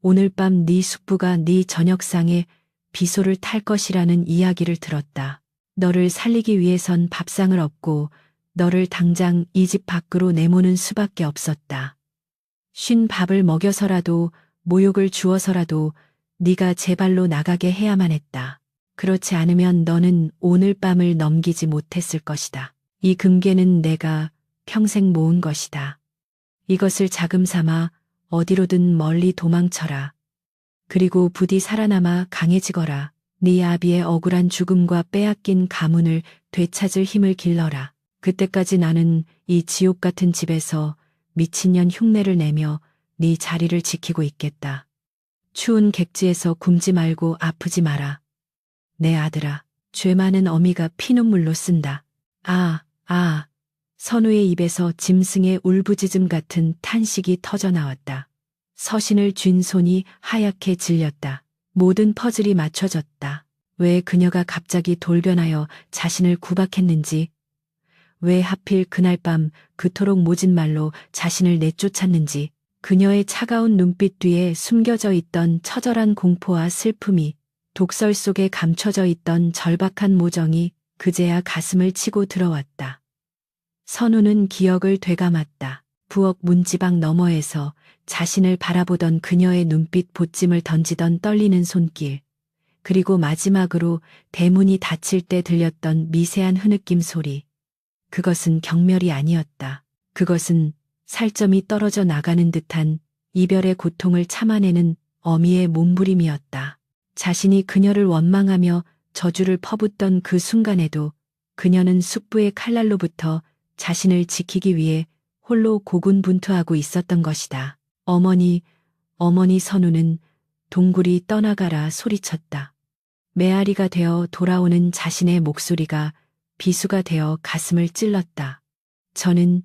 오늘 밤 네 숙부가 네 저녁상에 비소를 탈 것이라는 이야기를 들었다. 너를 살리기 위해선 밥상을 얻고 너를 당장 이 집 밖으로 내모는 수밖에 없었다. 쉰 밥을 먹여서라도 모욕을 주어서라도 네가 제 발로 나가게 해야만 했다. 그렇지 않으면 너는 오늘 밤을 넘기지 못했을 것이다. 이 금괴는 내가 평생 모은 것이다. 이것을 자금 삼아 어디로든 멀리 도망쳐라. 그리고 부디 살아남아 강해지거라. 네 아비의 억울한 죽음과 빼앗긴 가문을 되찾을 힘을 길러라. 그때까지 나는 이 지옥 같은 집에서 미친년 흉내를 내며 네 자리를 지키고 있겠다. 추운 객지에서 굶지 말고 아프지 마라. 내 아들아, 죄 많은 어미가 피눈물로 쓴다. 선우의 입에서 짐승의 울부짖음 같은 탄식이 터져나왔다. 서신을 쥔 손이 하얗게 질렸다. 모든 퍼즐이 맞춰졌다. 왜 그녀가 갑자기 돌변하여 자신을 구박했는지, 왜 하필 그날 밤 그토록 모진 말로 자신을 내쫓았는지, 그녀의 차가운 눈빛 뒤에 숨겨져 있던 처절한 공포와 슬픔이, 독설 속에 감춰져 있던 절박한 모정이 그제야 가슴을 치고 들어왔다. 선우는 기억을 되감았다. 부엌 문지방 너머에서 자신을 바라보던 그녀의 눈빛 보찜을 던지던 떨리는 손길, 그리고 마지막으로 대문이 닫힐 때 들렸던 미세한 흐느낌 소리. 그것은 경멸이 아니었다. 그것은 살점이 떨어져 나가는 듯한 이별의 고통을 참아내는 어미의 몸부림이었다. 자신이 그녀를 원망하며 저주를 퍼붓던 그 순간에도 그녀는 숙부의 칼날로부터 자신을 지키기 위해 홀로 고군분투하고 있었던 것이다. 어머니 선우는 동굴이 떠나가라 소리쳤다. 메아리가 되어 돌아오는 자신의 목소리가 비수가 되어 가슴을 찔렀다. 저는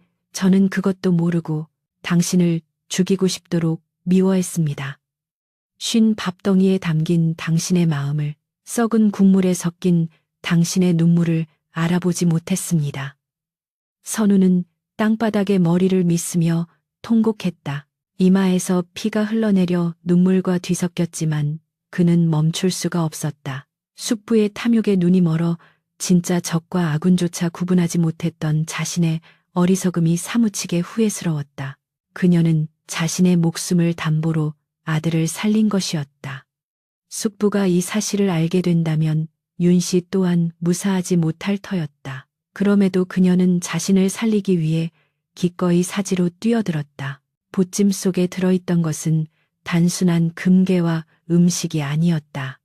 그것도 모르고 당신을 죽이고 싶도록 미워했습니다. 쉰 밥덩이에 담긴 당신의 마음을, 썩은 국물에 섞인 당신의 눈물을 알아보지 못했습니다. 선우는 땅바닥에 머리를 밑으며 통곡했다. 이마에서 피가 흘러내려 눈물과 뒤섞였지만 그는 멈출 수가 없었다. 숙부의 탐욕에 눈이 멀어 진짜 적과 아군조차 구분하지 못했던 자신의 어리석음이 사무치게 후회스러웠다. 그녀는 자신의 목숨을 담보로 아들을 살린 것이었다. 숙부가 이 사실을 알게 된다면 윤 씨 또한 무사하지 못할 터였다. 그럼에도 그녀는 자신을 살리기 위해 기꺼이 사지로 뛰어들었다. 보찜 속에 들어있던 것은 단순한 금괴와 음식이 아니었다.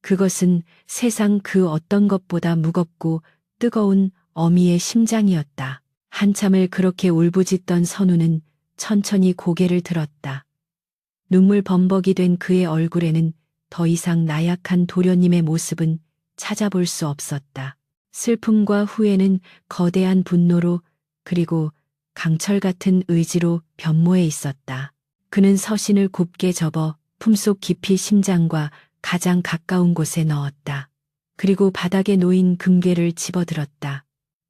그것은 세상 그 어떤 것보다 무겁고 뜨거운 어미의 심장이었다. 한참을 그렇게 울부짖던 선우는 천천히 고개를 들었다. 눈물 범벅이 된 그의 얼굴에는 더 이상 나약한 도련님의 모습은 찾아볼 수 없었다. 슬픔과 후회는 거대한 분노로, 그리고 강철 같은 의지로 변모해 있었다. 그는 서신을 곱게 접어 품속 깊이 심장과 가장 가까운 곳에 넣었다. 그리고 바닥에 놓인 금괴를 집어들었다.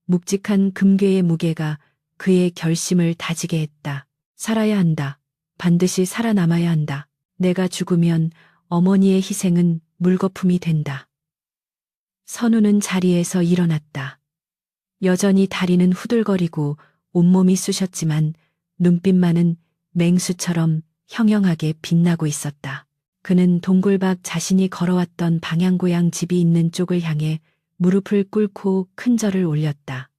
묵직한 금괴의 무게가 그의 결심을 다지게 했다. 살아야 한다. 반드시 살아남아야 한다. 내가 죽으면 어머니의 희생은 물거품이 된다. 선우는 자리에서 일어났다. 여전히 다리는 후들거리고 온몸이 쑤셨지만 눈빛만은 맹수처럼 형형하게 빛나고 있었다. 그는 동굴 밖 자신이 걸어왔던 방향고향 집이 있는 쪽을 향해 무릎을 꿇고 큰 절을 올렸다.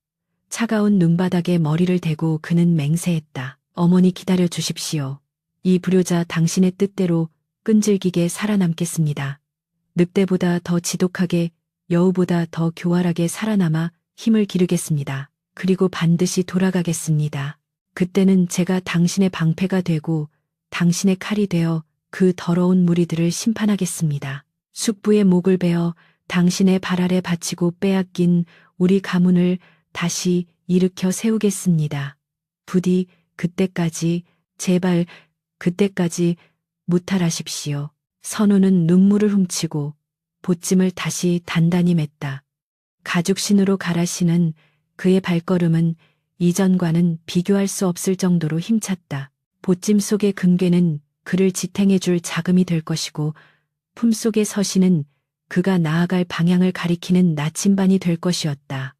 차가운 눈바닥에 머리를 대고 그는 맹세했다. 어머니 기다려 주십시오. 이 불효자 당신의 뜻대로 끈질기게 살아남겠습니다. 늑대보다 더 지독하게, 여우보다 더 교활하게 살아남아 힘을 기르겠습니다. 그리고 반드시 돌아가겠습니다. 그때는 제가 당신의 방패가 되고 당신의 칼이 되어 그 더러운 무리들을 심판하겠습니다. 숙부의 목을 베어 당신의 발 아래 바치고 빼앗긴 우리 가문을 다시 일으켜 세우겠습니다. 부디 그때까지, 제발 그때까지 무탈하십시오. 선우는 눈물을 훔치고 보찜을 다시 단단히 맸다. 가죽신으로 갈아 신은 그의 발걸음은 이전과는 비교할 수 없을 정도로 힘찼다. 보찜 속의 금괴는 그를 지탱해줄 자금이 될 것이고 품속의 서신은 그가 나아갈 방향을 가리키는 나침반이 될 것이었다.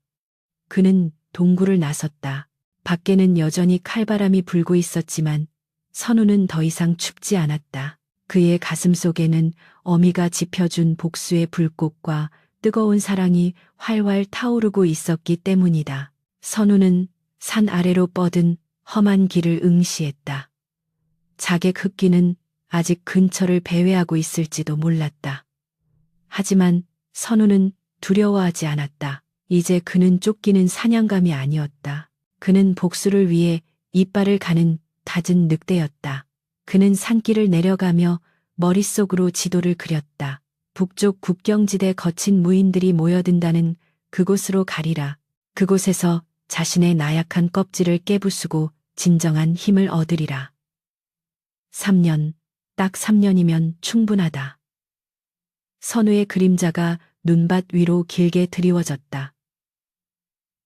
그는 동굴을 나섰다. 밖에는 여전히 칼바람이 불고 있었지만 선우는 더 이상 춥지 않았다. 그의 가슴 속에는 어미가 지펴준 복수의 불꽃과 뜨거운 사랑이 활활 타오르고 있었기 때문이다. 선우는 산 아래로 뻗은 험한 길을 응시했다. 자객 흑기는 아직 근처를 배회하고 있을지도 몰랐다. 하지만 선우는 두려워하지 않았다. 이제 그는 쫓기는 사냥감이 아니었다. 그는 복수를 위해 이빨을 가는 갖은 늑대였다. 그는 산길을 내려가며 머릿속으로 지도를 그렸다. 북쪽 국경지대 거친 무인들이 모여든다는 그곳으로 가리라. 그곳에서 자신의 나약한 껍질을 깨부수고 진정한 힘을 얻으리라. 3년, 딱 3년이면 충분하다. 선우의 그림자가 눈밭 위로 길게 드리워졌다.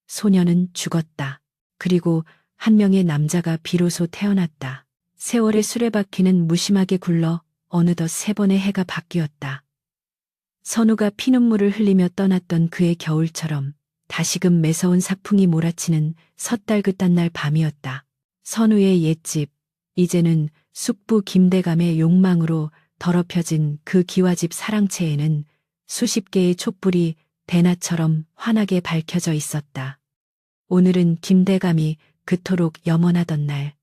소녀는 죽었다. 그리고 한 명의 남자가 비로소 태어났다. 세월의 수레바퀴는 무심하게 굴러 어느덧 3번의 해가 바뀌었다. 선우가 피눈물을 흘리며 떠났던 그의 겨울처럼 다시금 매서운 사풍이 몰아치는 섣달긋한 날 밤이었다. 선우의 옛집, 이제는 숙부 김대감의 욕망으로 더럽혀진 그 기와집 사랑채에는 수십 개의 촛불이 대낮처럼 환하게 밝혀져 있었다. 오늘은 김대감이 그토록 염원하던 날,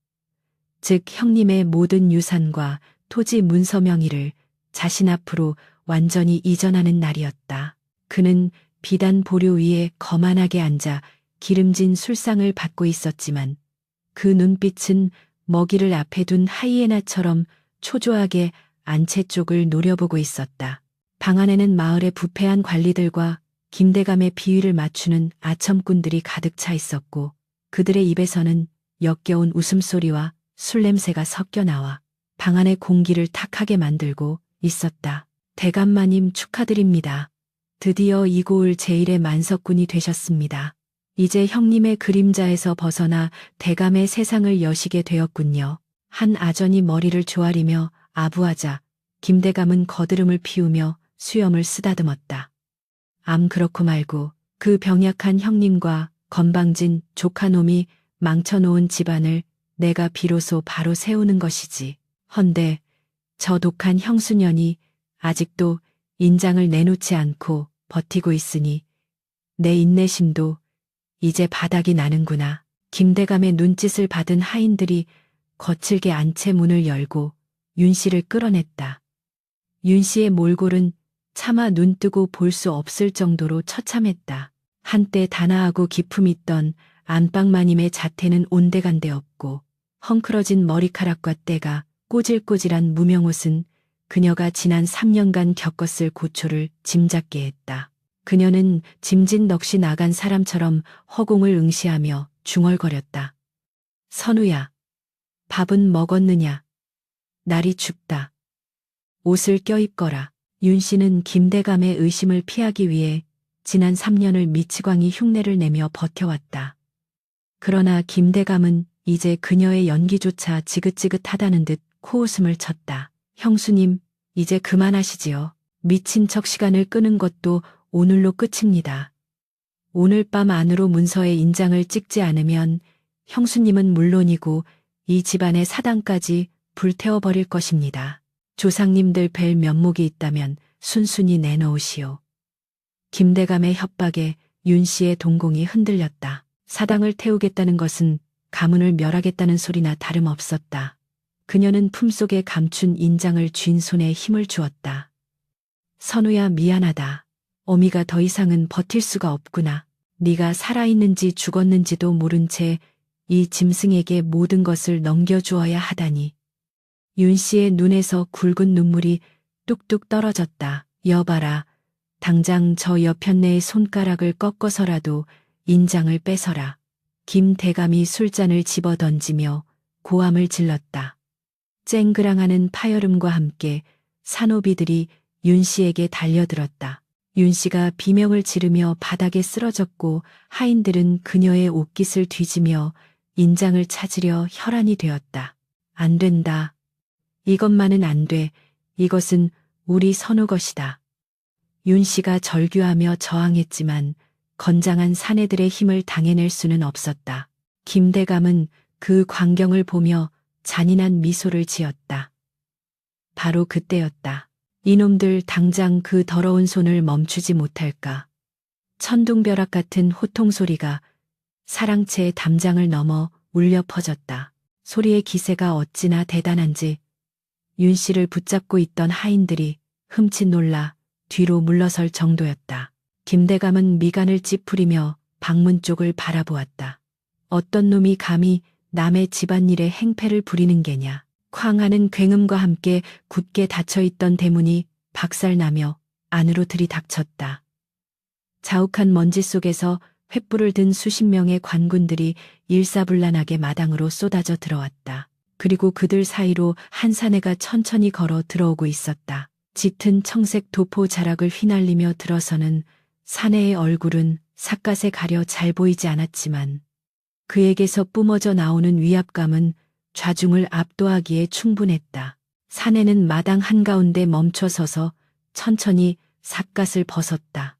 즉 형님의 모든 유산과 토지 문서 명의를 자신 앞으로 완전히 이전하는 날이었다. 그는 비단 보료 위에 거만하게 앉아 기름진 술상을 받고 있었지만 그 눈빛은 먹이를 앞에 둔 하이에나처럼 초조하게 안채 쪽을 노려보고 있었다. 방 안에는 마을의 부패한 관리들과 김대감의 비위를 맞추는 아첨꾼들이 가득 차 있었고 그들의 입에서는 역겨운 웃음소리와 술냄새가 섞여 나와 방 안의 공기를 탁하게 만들고 있었다. 대감마님 축하드립니다. 드디어 이고을 제1의 만석군이 되셨습니다. 이제 형님의 그림자에서 벗어나 대감의 세상을 여시게 되었군요. 한 아전이 머리를 조아리며 아부하자 김대감은 거드름을 피우며 수염을 쓰다듬었다. 암 그렇고 말고 그 병약한 형님과 건방진 조카놈이 망쳐놓은 집안을 내가 비로소 바로 세우는 것이지. 헌데 저 독한 형수년이 아직도 인장을 내놓지 않고 버티고 있으니 내 인내심도 이제 바닥이 나는구나. 김대감의 눈짓을 받은 하인들이 거칠게 안채 문을 열고 윤 씨를 끌어냈다. 윤 씨의 몰골은 차마 눈뜨고 볼 수 없을 정도로 처참했다. 한때 단아하고 기품 있던 안방마님의 자태는 온데간데 없고 헝클어진 머리카락과 때가 꼬질꼬질한 무명옷은 그녀가 지난 3년간 겪었을 고초를 짐작게 했다. 그녀는 짐짓 넋이 나간 사람처럼 허공을 응시하며 중얼거렸다. 선우야, 밥은 먹었느냐? 날이 춥다. 옷을 껴입거라. 윤 씨는 김대감의 의심을 피하기 위해 지난 3년을 미치광이 흉내를 내며 버텨왔다. 그러나 김대감은 이제 그녀의 연기조차 지긋지긋하다는 듯 코웃음을 쳤다. 형수님, 이제 그만하시지요. 미친 척 시간을 끄는 것도 오늘로 끝입니다. 오늘 밤 안으로 문서에 인장을 찍지 않으면 형수님은 물론이고 이 집안의 사당까지 불태워버릴 것입니다. 조상님들 뵐 면목이 있다면 순순히 내놓으시오. 김대감의 협박에 윤 씨의 동공이 흔들렸다. 사당을 태우겠다는 것은 가문을 멸하겠다는 소리나 다름없었다. 그녀는 품속에 감춘 인장을 쥔 손에 힘을 주었다. 선우야, 미안하다. 어미가 더 이상은 버틸 수가 없구나. 네가 살아있는지 죽었는지도 모른 채 이 짐승에게 모든 것을 넘겨주어야 하다니. 윤 씨의 눈에서 굵은 눈물이 뚝뚝 떨어졌다. 여봐라. 당장 저 여편네의 손가락을 꺾어서라도 인장을 뺏어라. 김 대감이 술잔을 집어 던지며 고함을 질렀다. 쨍그랑하는 파열음과 함께 산호비들이 윤 씨에게 달려들었다. 윤 씨가 비명을 지르며 바닥에 쓰러졌고 하인들은 그녀의 옷깃을 뒤지며 인장을 찾으려 혈안이 되었다. 안 된다. 이것만은 안 돼. 이것은 우리 선우 것이다. 윤 씨가 절규하며 저항했지만 건장한 사내들의 힘을 당해낼 수는 없었다. 김대감은 그 광경을 보며 잔인한 미소를 지었다. 바로 그때였다. 이놈들 당장 그 더러운 손을 멈추지 못할까. 천둥벼락 같은 호통 소리가 사랑채의 담장을 넘어 울려 퍼졌다. 소리의 기세가 어찌나 대단한지 윤 씨를 붙잡고 있던 하인들이 흠칫 놀라 뒤로 물러설 정도였다. 김대감은 미간을 찌푸리며 방문 쪽을 바라보았다. 어떤 놈이 감히 남의 집안일에 행패를 부리는 게냐. 쾅 하는 굉음과 함께 굳게 닫혀있던 대문이 박살나며 안으로 들이닥쳤다. 자욱한 먼지 속에서 횃불을 든 수십 명의 관군들이 일사불란하게 마당으로 쏟아져 들어왔다. 그리고 그들 사이로 한 사내가 천천히 걸어 들어오고 있었다. 짙은 청색 도포 자락을 휘날리며 들어서는 사내의 얼굴은 삿갓에 가려 잘 보이지 않았지만 그에게서 뿜어져 나오는 위압감은 좌중을 압도하기에 충분했다. 사내는 마당 한가운데 멈춰서서 천천히 삿갓을 벗었다.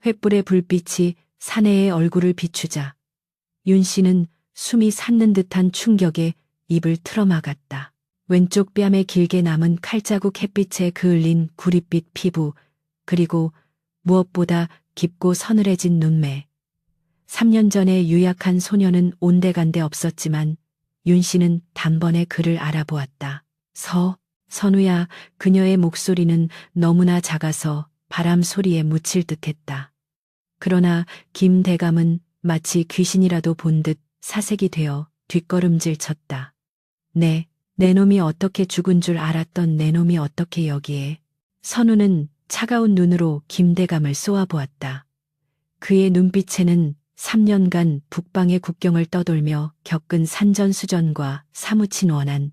횃불의 불빛이 사내의 얼굴을 비추자 윤 씨는 숨이 솟는 듯한 충격에 입을 틀어막았다. 왼쪽 뺨에 길게 남은 칼자국 햇빛에 그을린 구릿빛 피부, 그리고 무엇보다 깊고 서늘해진 눈매. 3년 전에 유약한 소녀는 온데간데 없었지만 윤 씨는 단번에 그를 알아보았다. 선우야. 그녀의 목소리는 너무나 작아서 바람 소리에 묻힐 듯했다. 그러나 김 대감은 마치 귀신이라도 본 듯 사색이 되어 뒷걸음질 쳤다. 내 놈이 어떻게 죽은 줄 알았던 내 놈이 어떻게 여기에. 선우는 차가운 눈으로 김 대감을 쏘아보았다. 그의 눈빛에는 3년간 북방의 국경을 떠돌며 겪은 산전수전과 사무친 원한,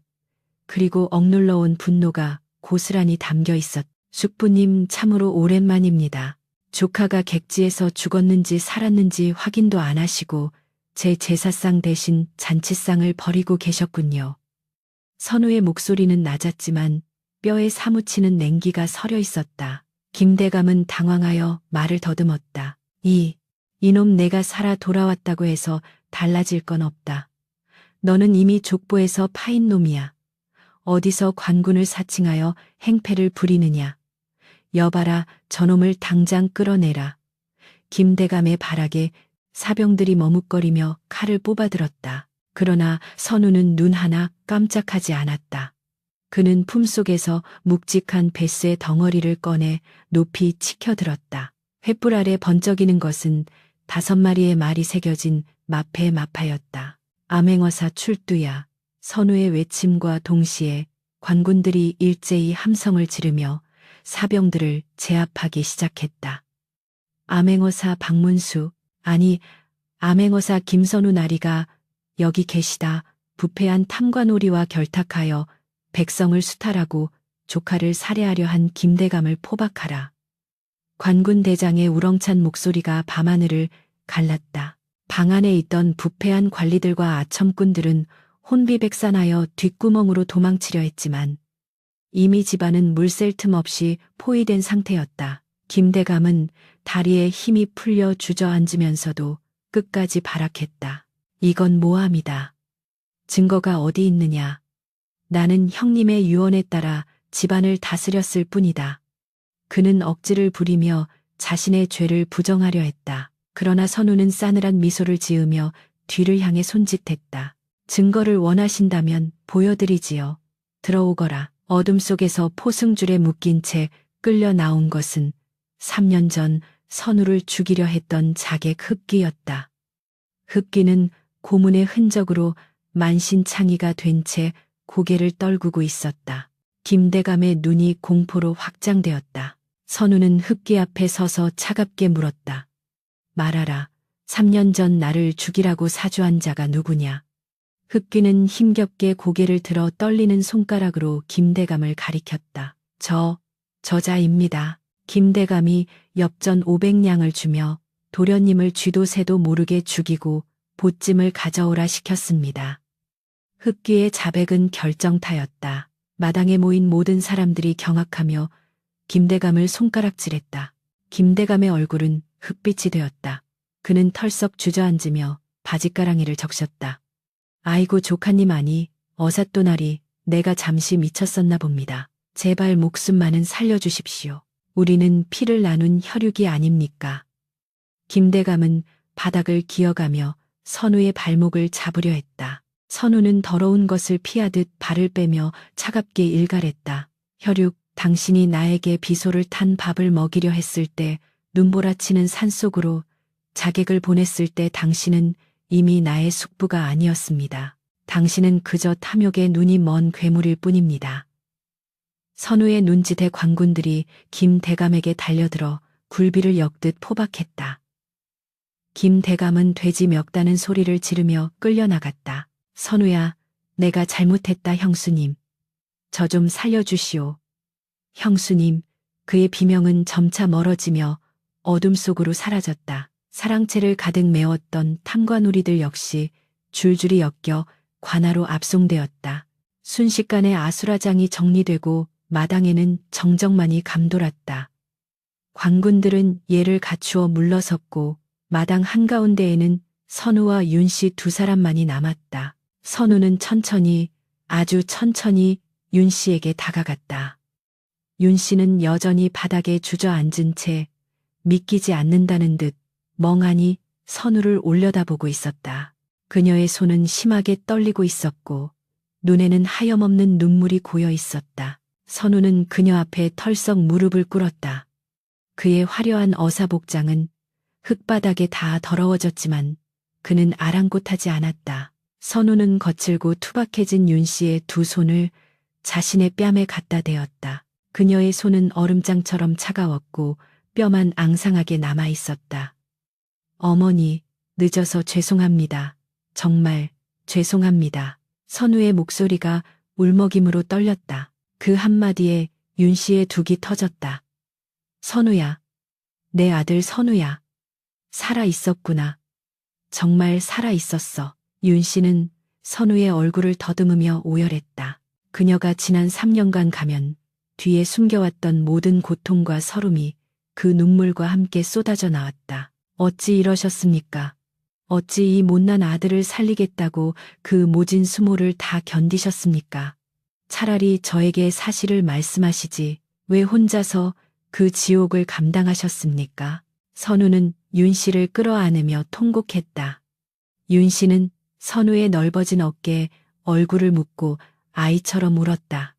그리고 억눌러온 분노가 고스란히 담겨 있었다. 숙부님, 참으로 오랜만입니다. 조카가 객지에서 죽었는지 살았는지 확인도 안 하시고 제 제사상 대신 잔치상을 버리고 계셨군요. 선우의 목소리는 낮았지만 뼈에 사무치는 냉기가 서려 있었다. 김대감은 당황하여 말을 더듬었다. 이놈 내가 살아 돌아왔다고 해서 달라질 건 없다. 너는 이미 족보에서 파인 놈이야. 어디서 관군을 사칭하여 행패를 부리느냐. 여봐라, 저놈을 당장 끌어내라. 김대감의 발악에 사병들이 머뭇거리며 칼을 뽑아들었다. 그러나 선우는 눈 하나 깜짝하지 않았다. 그는 품속에서 묵직한 베스의 덩어리를 꺼내 높이 치켜들었다. 횃불 아래 번쩍이는 것은 5마리의 말이 새겨진 마패 마파였다. 암행어사 출두야. 선우의 외침과 동시에 관군들이 일제히 함성을 지르며 사병들을 제압하기 시작했다. 암행어사 박문수, 아니 암행어사 김선우 나리가 여기 계시다. 부패한 탐관오리와 결탁하여 백성을 수탈하고 조카를 살해하려 한 김대감을 포박하라. 관군 대장의 우렁찬 목소리가 밤하늘을 갈랐다. 방 안에 있던 부패한 관리들과 아첨꾼들은 혼비백산하여 뒷구멍으로 도망치려 했지만 이미 집안은 물샐 틈 없이 포위된 상태였다. 김대감은 다리에 힘이 풀려 주저앉으면서도 끝까지 발악했다. 이건 모함이다. 증거가 어디 있느냐. 나는 형님의 유언에 따라 집안을 다스렸을 뿐이다. 그는 억지를 부리며 자신의 죄를 부정하려 했다. 그러나 선우는 싸늘한 미소를 지으며 뒤를 향해 손짓했다. 증거를 원하신다면 보여드리지요. 들어오거라. 어둠 속에서 포승줄에 묶인 채 끌려 나온 것은 3년 전 선우를 죽이려 했던 자객 흡기였다. 흡기는 고문의 흔적으로 만신창이가 된 채 고개를 떨구고 있었다. 김대감의 눈이 공포로 확장되었다. 선우는 흡기 앞에 서서 차갑게 물었다. 말하라. 3년 전 나를 죽이라고 사주한 자가 누구냐? 흡기는 힘겹게 고개를 들어 떨리는 손가락으로 김대감을 가리켰다. 저자입니다. 김대감이 엽전 500냥을 주며 도련님을 쥐도 새도 모르게 죽이고 보찜을 가져오라 시켰습니다. 흡기의 자백은 결정타였다. 마당에 모인 모든 사람들이 경악하며 김대감을 손가락질했다. 김대감의 얼굴은 흑빛이 되었다. 그는 털썩 주저앉으며 바짓가랑이를 적셨다. 아이고 조카님 아니, 어삿도나리, 내가 잠시 미쳤었나 봅니다. 제발 목숨만은 살려주십시오. 우리는 피를 나눈 혈육이 아닙니까? 김대감은 바닥을 기어가며 선우의 발목을 잡으려 했다. 선우는 더러운 것을 피하듯 발을 빼며 차갑게 일갈했다. 혈육, 당신이 나에게 비소를 탄 밥을 먹이려 했을 때 눈보라치는 산속으로 자객을 보냈을 때 당신은 이미 나의 숙부가 아니었습니다. 당신은 그저 탐욕에 눈이 먼 괴물일 뿐입니다. 선우의 눈짓에 관군들이 김대감에게 달려들어 굴비를 엮듯 포박했다. 김대감은 돼지 멱다는 소리를 지르며 끌려나갔다. 선우야, 내가 잘못했다 형수님. 저 좀 살려주시오. 형수님, 그의 비명은 점차 멀어지며 어둠 속으로 사라졌다. 사랑채를 가득 메웠던 탐관오리들 역시 줄줄이 엮여 관하로 압송되었다. 순식간에 아수라장이 정리되고 마당에는 정적만이 감돌았다. 관군들은 예를 갖추어 물러섰고 마당 한가운데에는 선우와 윤씨 두 사람만이 남았다. 선우는 천천히, 아주 천천히 윤씨에게 다가갔다. 윤씨는 여전히 바닥에 주저앉은 채 믿기지 않는다는 듯 멍하니 선우를 올려다보고 있었다. 그녀의 손은 심하게 떨리고 있었고 눈에는 하염없는 눈물이 고여 있었다. 선우는 그녀 앞에 털썩 무릎을 꿇었다. 그의 화려한 어사복장은 흙바닥에 다 더러워졌지만 그는 아랑곳하지 않았다. 선우는 거칠고 투박해진 윤씨의 두 손을 자신의 뺨에 갖다 대었다. 그녀의 손은 얼음장처럼 차가웠고 뼈만 앙상하게 남아 있었다. 어머니, 늦어서 죄송합니다. 정말 죄송합니다. 선우의 목소리가 울먹임으로 떨렸다. 그 한마디에 윤씨의 둑이 터졌다. 선우야, 내 아들 선우야. 살아 있었구나. 정말 살아 있었어. 윤씨는 선우의 얼굴을 더듬으며 오열했다. 그녀가 지난 3년간 가면 뒤에 숨겨왔던 모든 고통과 서름이 그 눈물과 함께 쏟아져 나왔다. 어찌 이러셨습니까? 어찌 이 못난 아들을 살리겠다고 그 모진 수모를 다 견디셨습니까? 차라리 저에게 사실을 말씀하시지 왜 혼자서 그 지옥을 감당하셨습니까? 선우는 윤씨를 끌어안으며 통곡했다. 윤씨는 선우의 넓어진 어깨에 얼굴을 묻고 아이처럼 울었다.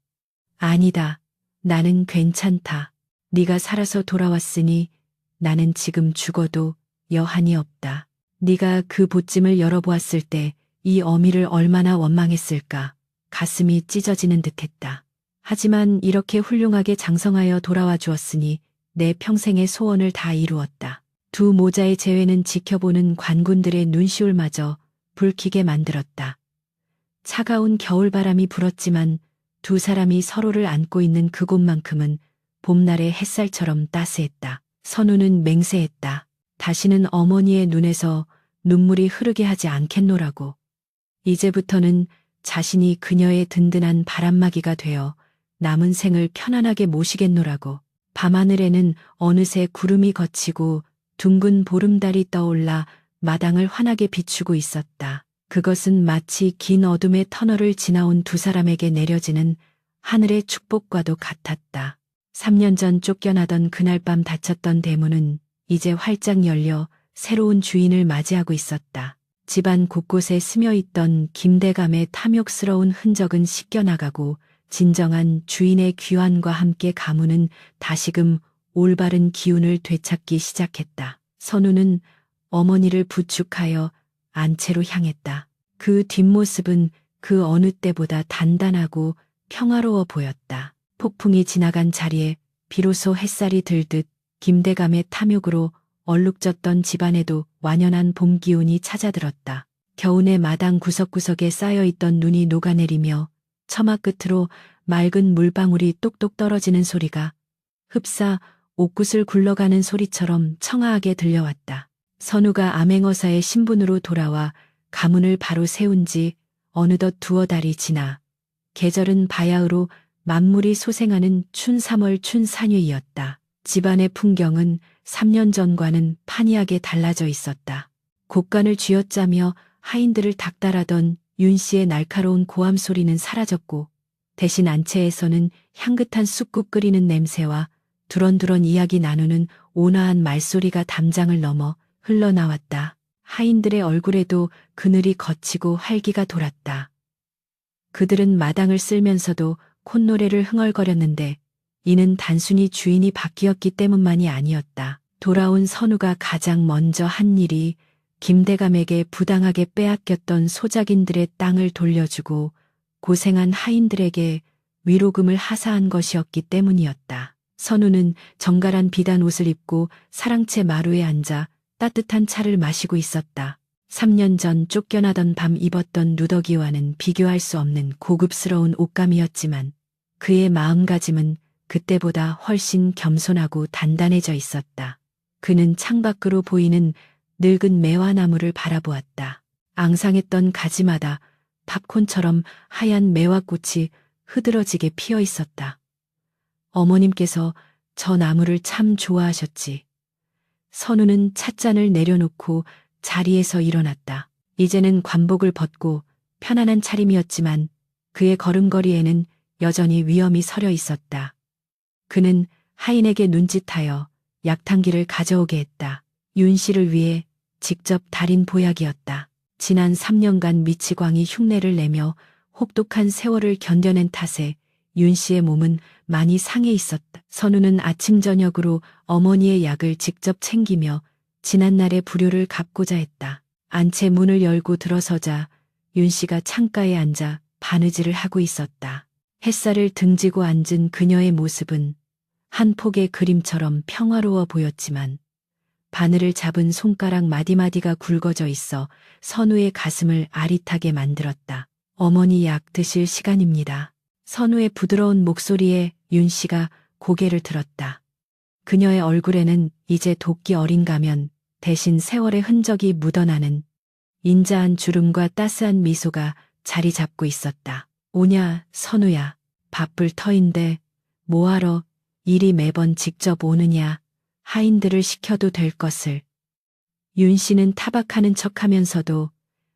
아니다. 나는 괜찮다. 네가 살아서 돌아왔으니 나는 지금 죽어도 여한이 없다. 네가 그 보찜을 열어보았을 때 이 어미를 얼마나 원망했을까. 가슴이 찢어지는 듯했다. 하지만 이렇게 훌륭하게 장성하여 돌아와 주었으니 내 평생의 소원을 다 이루었다. 두 모자의 재회는 지켜보는 관군들의 눈시울마저 붉히게 만들었다. 차가운 겨울바람이 불었지만 두 사람이 서로를 안고 있는 그곳만큼은 봄날의 햇살처럼 따스했다. 선우는 맹세했다. 다시는 어머니의 눈에서 눈물이 흐르게 하지 않겠노라고. 이제부터는 자신이 그녀의 든든한 바람막이가 되어 남은 생을 편안하게 모시겠노라고. 밤하늘에는 어느새 구름이 걷히고 둥근 보름달이 떠올라 마당을 환하게 비추고 있었다. 그것은 마치 긴 어둠의 터널을 지나온 두 사람에게 내려지는 하늘의 축복과도 같았다. 3년 전 쫓겨나던 그날 밤 닫혔던 대문은 이제 활짝 열려 새로운 주인을 맞이하고 있었다. 집안 곳곳에 스며있던 김대감의 탐욕스러운 흔적은 씻겨나가고 진정한 주인의 귀환과 함께 가문은 다시금 올바른 기운을 되찾기 시작했다. 선우는 어머니를 부축하여 안채로 향했다. 그 뒷모습은 그 어느 때보다 단단하고 평화로워 보였다. 폭풍이 지나간 자리에 비로소 햇살이 들듯 김대감의 탐욕으로 얼룩졌던 집안에도 완연한 봄 기운이 찾아들었다. 겨우내 마당 구석구석에 쌓여있던 눈이 녹아내리며 처마 끝으로 맑은 물방울이 똑똑 떨어지는 소리가 흡사 옥굿을 굴러가는 소리처럼 청아하게 들려왔다. 선우가 암행어사의 신분으로 돌아와 가문을 바로 세운 지 어느덧 두어 달이 지나 계절은 바야흐로 만물이 소생하는 춘3월 춘산유이었다. 집안의 풍경은 3년 전과는 판이하게 달라져 있었다. 곡간을 쥐어짜며 하인들을 닥달하던 윤 씨의 날카로운 고함 소리는 사라졌고 대신 안채에서는 향긋한 쑥국 끓이는 냄새와 두런두런 이야기 나누는 온화한 말소리가 담장을 넘어 흘러나왔다. 하인들의 얼굴에도 그늘이 걷히고 활기가 돌았다. 그들은 마당을 쓸면서도 콧노래를 흥얼거렸는데 이는 단순히 주인이 바뀌었기 때문만이 아니었다. 돌아온 선우가 가장 먼저 한 일이 김대감에게 부당하게 빼앗겼던 소작인들의 땅을 돌려주고 고생한 하인들에게 위로금을 하사한 것이었기 때문이었다. 선우는 정갈한 비단 옷을 입고 사랑채 마루에 앉아 따뜻한 차를 마시고 있었다. 3년 전 쫓겨나던 밤 입었던 누더기와는 비교할 수 없는 고급스러운 옷감이었지만 그의 마음가짐은 그때보다 훨씬 겸손하고 단단해져 있었다. 그는 창밖으로 보이는 늙은 매화나무를 바라보았다. 앙상했던 가지마다 팝콘처럼 하얀 매화꽃이 흐드러지게 피어 있었다. 어머님께서 저 나무를 참 좋아하셨지. 선우는 찻잔을 내려놓고 자리에서 일어났다. 이제는 관복을 벗고 편안한 차림이었지만 그의 걸음걸이에는 여전히 위험이 서려 있었다. 그는 하인에게 눈짓하여 약탕기를 가져오게 했다. 윤 씨를 위해 직접 달인 보약이었다. 지난 3년간 미치광이 흉내를 내며 혹독한 세월을 견뎌낸 탓에 윤 씨의 몸은 많이 상해 있었다. 선우는 아침 저녁으로 어머니의 약을 직접 챙기며 지난날의 불효를 갚고자 했다. 안채 문을 열고 들어서자 윤 씨가 창가에 앉아 바느질을 하고 있었다. 햇살을 등지고 앉은 그녀의 모습은 한 폭의 그림처럼 평화로워 보였지만 바늘을 잡은 손가락 마디마디가 굵어져 있어 선우의 가슴을 아릿하게 만들었다. 어머니 약 드실 시간입니다. 선우의 부드러운 목소리에 윤 씨가 고개를 들었다. 그녀의 얼굴에는 이제 돕기 어린 가면 대신 세월의 흔적이 묻어나는 인자한 주름과 따스한 미소가 자리 잡고 있었다. 오냐, 선우야. 바쁠 터인데 뭐하러 일이 매번 직접 오느냐. 하인들을 시켜도 될 것을. 윤 씨는 타박하는 척하면서도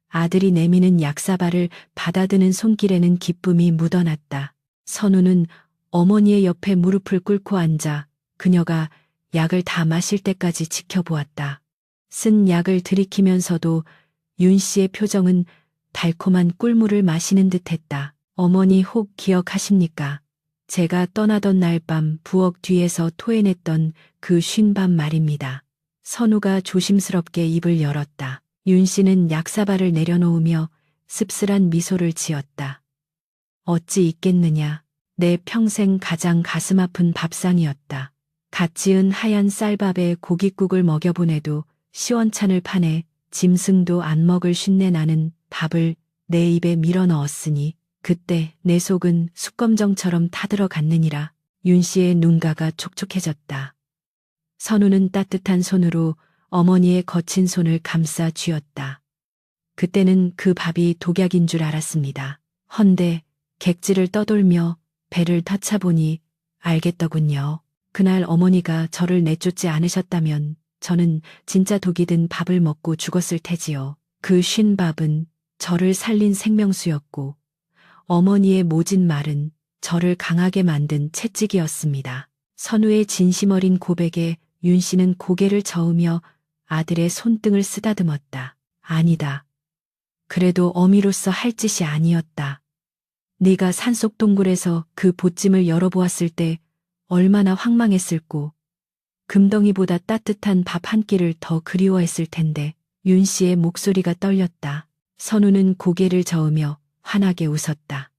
아들이 내미는 약사발을 받아드는 손길에는 기쁨이 묻어났다. 선우는 어머니의 옆에 무릎을 꿇고 앉아 그녀가 약을 다 마실 때까지 지켜보았다. 쓴 약을 들이키면서도 윤 씨의 표정은 달콤한 꿀물을 마시는 듯했다. 어머니 혹 기억하십니까? 제가 떠나던 날 밤 부엌 뒤에서 토해냈던 그 쉰 밤 말입니다. 선우가 조심스럽게 입을 열었다. 윤 씨는 약사발을 내려놓으며 씁쓸한 미소를 지었다. 어찌 있겠느냐. 내 평생 가장 가슴 아픈 밥상이었다. 갓 지은 하얀 쌀밥에 고깃국을 먹여보내도 시원찮을 판에 짐승도 안 먹을 쉰내 나는 밥을 내 입에 밀어 넣었으니 그때 내 속은 숯검정처럼 타들어갔느니라. 윤 씨의 눈가가 촉촉해졌다. 선우는 따뜻한 손으로 어머니의 거친 손을 감싸 쥐었다. 그때는 그 밥이 독약인 줄 알았습니다. 헌데 객지를 떠돌며 배를 터차보니 알겠더군요. 그날 어머니가 저를 내쫓지 않으셨다면 저는 진짜 독이 든 밥을 먹고 죽었을 테지요. 그 쉰 밥은 저를 살린 생명수였고 어머니의 모진 말은 저를 강하게 만든 채찍이었습니다. 선우의 진심 어린 고백에 윤 씨는 고개를 저으며 아들의 손등을 쓰다듬었다. 아니다. 그래도 어미로서 할 짓이 아니었다. 네가 산속 동굴에서 그 보찜을 열어보았을 때 얼마나 황망했을꼬. 금덩이보다 따뜻한 밥 한 끼를 더 그리워했을 텐데. 윤 씨의 목소리가 떨렸다. 선우는 고개를 저으며 환하게 웃었다.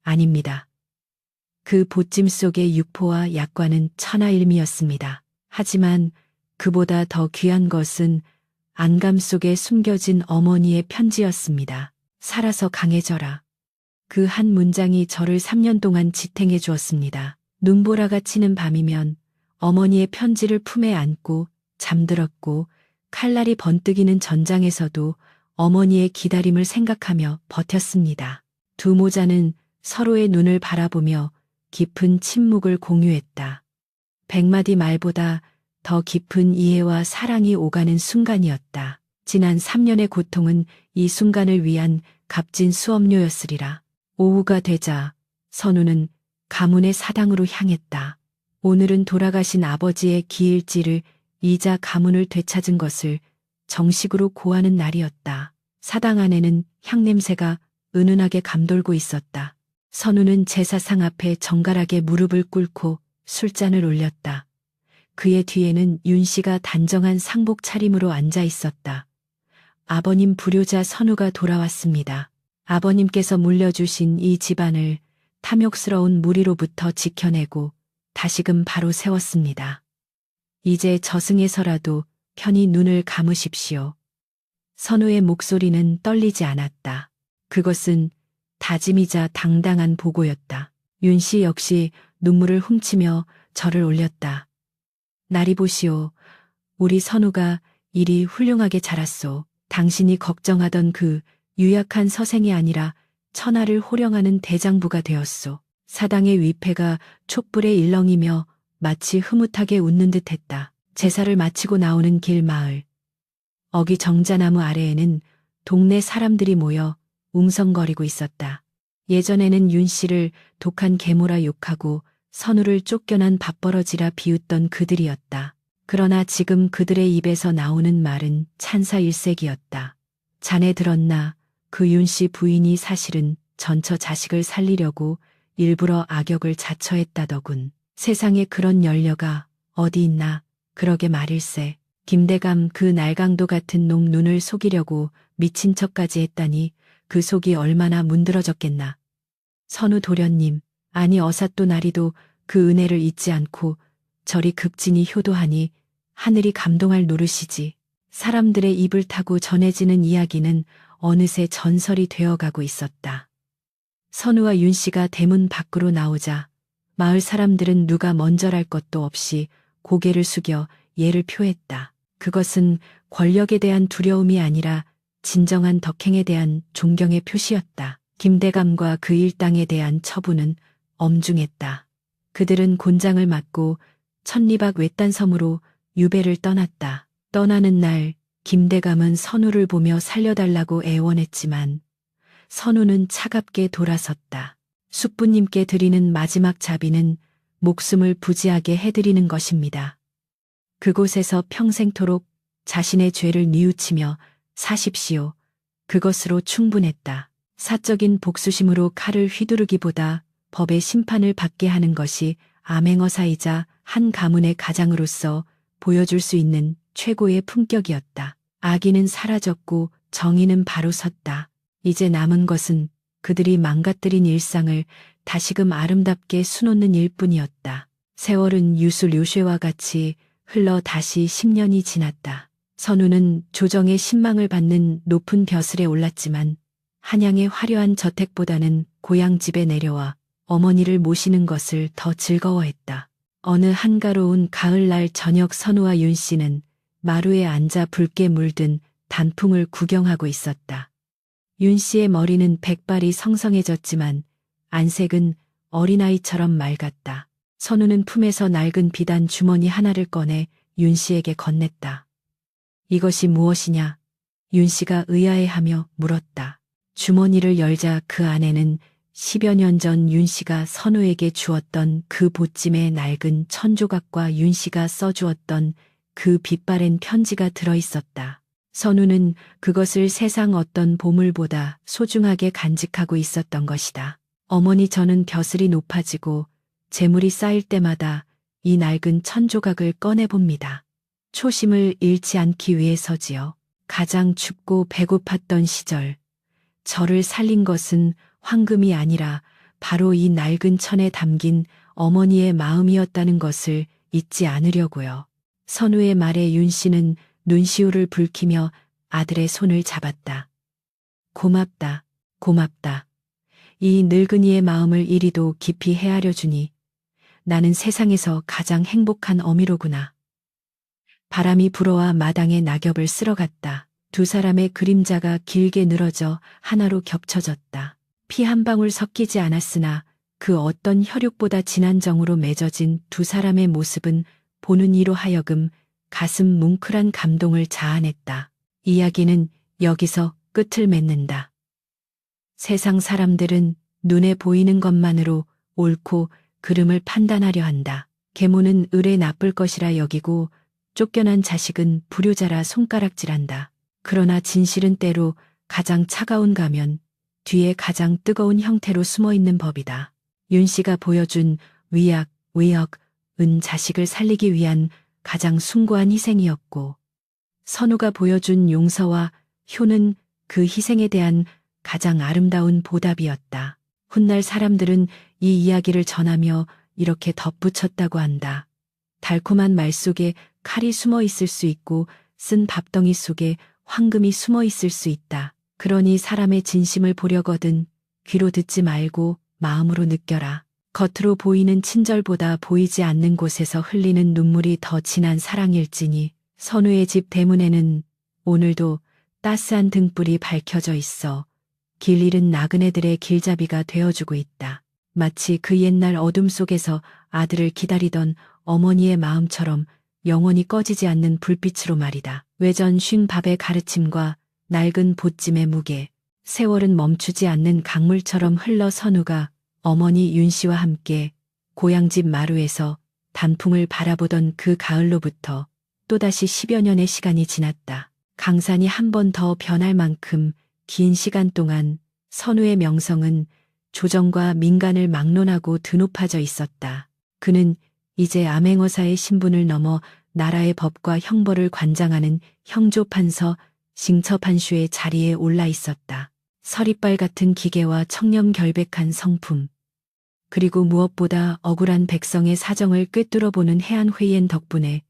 아닙니다. 그 보찜 속의 육포와 약과는 천하일미였습니다. 하지만 그보다 더 귀한 것은 안감 속에 숨겨진 어머니의 편지였습니다. 살아서 강해져라. 그 한 문장이 저를 3년 동안 지탱해 주었습니다. 눈보라가 치는 밤이면 어머니의 편지를 품에 안고 잠들었고 칼날이 번뜩이는 전장에서도 어머니의 기다림을 생각하며 버텼습니다. 두 모자는 서로의 눈을 바라보며 깊은 침묵을 공유했다. 100마디 말보다 더 깊은 이해와 사랑이 오가는 순간이었다. 지난 3년의 고통은 이 순간을 위한 값진 수업료였으리라. 오후가 되자 선우는 가문의 사당으로 향했다. 오늘은 돌아가신 아버지의 기일지를 이자 가문을 되찾은 것을 정식으로 고하는 날이었다. 사당 안에는 향냄새가 은은하게 감돌고 있었다. 선우는 제사상 앞에 정갈하게 무릎을 꿇고 술잔을 올렸다. 그의 뒤에는 윤 씨가 단정한 상복 차림으로 앉아 있었다. 아버님 불효자 선우가 돌아왔습니다. 아버님께서 물려주신 이 집안을 탐욕스러운 무리로부터 지켜내고 다시금 바로 세웠습니다. 이제 저승에서라도 편히 눈을 감으십시오. 선우의 목소리는 떨리지 않았다. 그것은 다짐이자 당당한 보고였다. 윤 씨 역시 눈물을 훔치며 절을 올렸다. 나리 보시오. 우리 선우가 이리 훌륭하게 자랐소. 당신이 걱정하던 그 유약한 서생이 아니라 천하를 호령하는 대장부가 되었소. 사당의 위패가 촛불에 일렁이며 마치 흐뭇하게 웃는 듯했다. 제사를 마치고 나오는 길 마을. 어기 정자나무 아래에는 동네 사람들이 모여 웅성거리고 있었다. 예전에는 윤 씨를 독한 계모라 욕하고 선우를 쫓겨난 밥벌어지라 비웃던 그들이었다. 그러나 지금 그들의 입에서 나오는 말은 찬사일색이었다. 자네 들었나? 그 윤 씨 부인이 사실은 전처 자식을 살리려고 일부러 악역을 자처했다더군. 세상에 그런 연려가 어디 있나? 그러게 말일세. 김대감 그 날강도 같은 놈 눈을 속이려고 미친 척까지 했다니 그 속이 얼마나 문드러졌겠나. 선우 도련님, 아니 어사또 나리도 그 은혜를 잊지 않고 저리 극진히 효도하니 하늘이 감동할 노릇이지. 사람들의 입을 타고 전해지는 이야기는 어느새 전설이 되어가고 있었다. 선우와 윤 씨가 대문 밖으로 나오자 마을 사람들은 누가 먼저랄 것도 없이 고개를 숙여 예를 표했다. 그것은 권력에 대한 두려움이 아니라 진정한 덕행에 대한 존경의 표시였다. 김대감과 그 일당에 대한 처분은 엄중했다. 그들은 곤장을 맞고 천리박 외딴 섬으로 유배를 떠났다. 떠나는 날 김대감은 선우를 보며 살려달라고 애원했지만 선우는 차갑게 돌아섰다. 숙부님께 드리는 마지막 자비는 목숨을 부지하게 해드리는 것입니다. 그곳에서 평생토록 자신의 죄를 뉘우치며 사십시오. 그것으로 충분했다. 사적인 복수심으로 칼을 휘두르기보다 법의 심판을 받게 하는 것이 암행어사이자 한 가문의 가장으로서 보여줄 수 있는 최고의 품격이었다. 악의는 사라졌고 정의는 바로 섰다. 이제 남은 것은 그들이 망가뜨린 일상을 다시금 아름답게 수놓는 일뿐이었다. 세월은 유술 요쉐와 같이 흘러 다시 10년이 지났다. 선우는 조정의 신망을 받는 높은 벼슬에 올랐지만 한양의 화려한 저택보다는 고향 집에 내려와 어머니를 모시는 것을 더 즐거워했다. 어느 한가로운 가을날 저녁 선우와 윤 씨는 마루에 앉아 붉게 물든 단풍을 구경하고 있었다. 윤 씨의 머리는 백발이 성성해졌지만 안색은 어린아이처럼 맑았다. 선우는 품에서 낡은 비단 주머니 하나를 꺼내 윤 씨에게 건넸다. 이것이 무엇이냐? 윤 씨가 의아해하며 물었다. 주머니를 열자 그 안에는 10여 년 전 윤 씨가 선우에게 주었던 그 보찜의 낡은 천조각과 윤 씨가 써주었던 그 빛바랜 편지가 들어 있었다. 선우는 그것을 세상 어떤 보물보다 소중하게 간직하고 있었던 것이다. 어머니, 저는 벼슬이 높아지고 재물이 쌓일 때마다 이 낡은 천조각을 꺼내봅니다. 초심을 잃지 않기 위해서지요. 가장 춥고 배고팠던 시절, 저를 살린 것은 황금이 아니라 바로 이 낡은 천에 담긴 어머니의 마음이었다는 것을 잊지 않으려고요. 선우의 말에 윤 씨는 눈시울을 붉히며 아들의 손을 잡았다. 고맙다, 고맙다. 이 늙은이의 마음을 이리도 깊이 헤아려 주니 나는 세상에서 가장 행복한 어미로구나. 바람이 불어와 마당에 낙엽을 쓸어갔다. 두 사람의 그림자가 길게 늘어져 하나로 겹쳐졌다. 피 한 방울 섞이지 않았으나 그 어떤 혈육보다 진한 정으로 맺어진 두 사람의 모습은 보는 이로 하여금 가슴 뭉클한 감동을 자아냈다. 이야기는 여기서 끝을 맺는다. 세상 사람들은 눈에 보이는 것만으로 옳고 그름을 판단하려 한다. 계모는 을에 나쁠 것이라 여기고 쫓겨난 자식은 불효자라 손가락질한다. 그러나 진실은 때로 가장 차가운 가면 뒤에 가장 뜨거운 형태로 숨어있는 법이다. 윤 씨가 보여준 위약, 의역은 자식을 살리기 위한 가장 숭고한 희생이었고, 선우가 보여준 용서와 효는 그 희생에 대한 가장 아름다운 보답이었다. 훗날 사람들은 이 이야기를 전하며 이렇게 덧붙였다고 한다. 달콤한 말 속에 칼이 숨어 있을 수 있고 쓴 밥덩이 속에 황금이 숨어 있을 수 있다. 그러니 사람의 진심을 보려거든 귀로 듣지 말고 마음으로 느껴라. 겉으로 보이는 친절보다 보이지 않는 곳에서 흘리는 눈물이 더 진한 사랑일지니 선우의 집 대문에는 오늘도 따스한 등불이 밝혀져 있어 길 잃은 나그네들의 길잡이가 되어주고 있다. 마치 그 옛날 어둠 속에서 아들을 기다리던 어머니의 마음처럼 영원히 꺼지지 않는 불빛으로 말이다. 외전 쉰 밥의 가르침과 낡은 보찜의 무게, 세월은 멈추지 않는 강물처럼 흘러 선우가 어머니 윤 씨와 함께 고향집 마루에서 단풍을 바라보던 그 가을로부터 또다시 10여 년의 시간이 지났다. 강산이 한 번 더 변할 만큼 긴 시간 동안 선우의 명성은 조정과 민간을 막론하고 드높아져 있었다. 그는 이제 암행어사의 신분을 넘어 나라의 법과 형벌을 관장하는 형조판서 징처판슈의 자리에 올라 있었다. 서리빨 같은 기계와 청렴결백한 성품, 그리고 무엇보다 억울한 백성의 사정을 꿰뚫어보는 해안회의엔 덕분에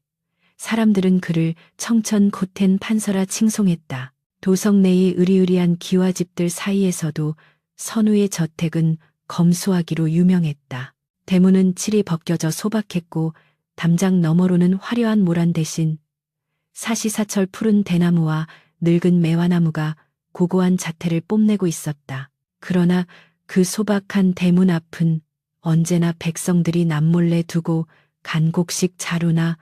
사람들은 그를 청천고텐 판서라 칭송했다. 도성 내의 으리으리한 기와집들 사이에서도 선우의 저택은 검소하기로 유명했다. 대문은 칠이 벗겨져 소박했고 담장 너머로는 화려한 모란 대신 사시사철 푸른 대나무와 늙은 매화나무가 고고한 자태를 뽐내고 있었다. 그러나 그 소박한 대문 앞은 언제나 백성들이 남몰래 두고 간 곡식 자루나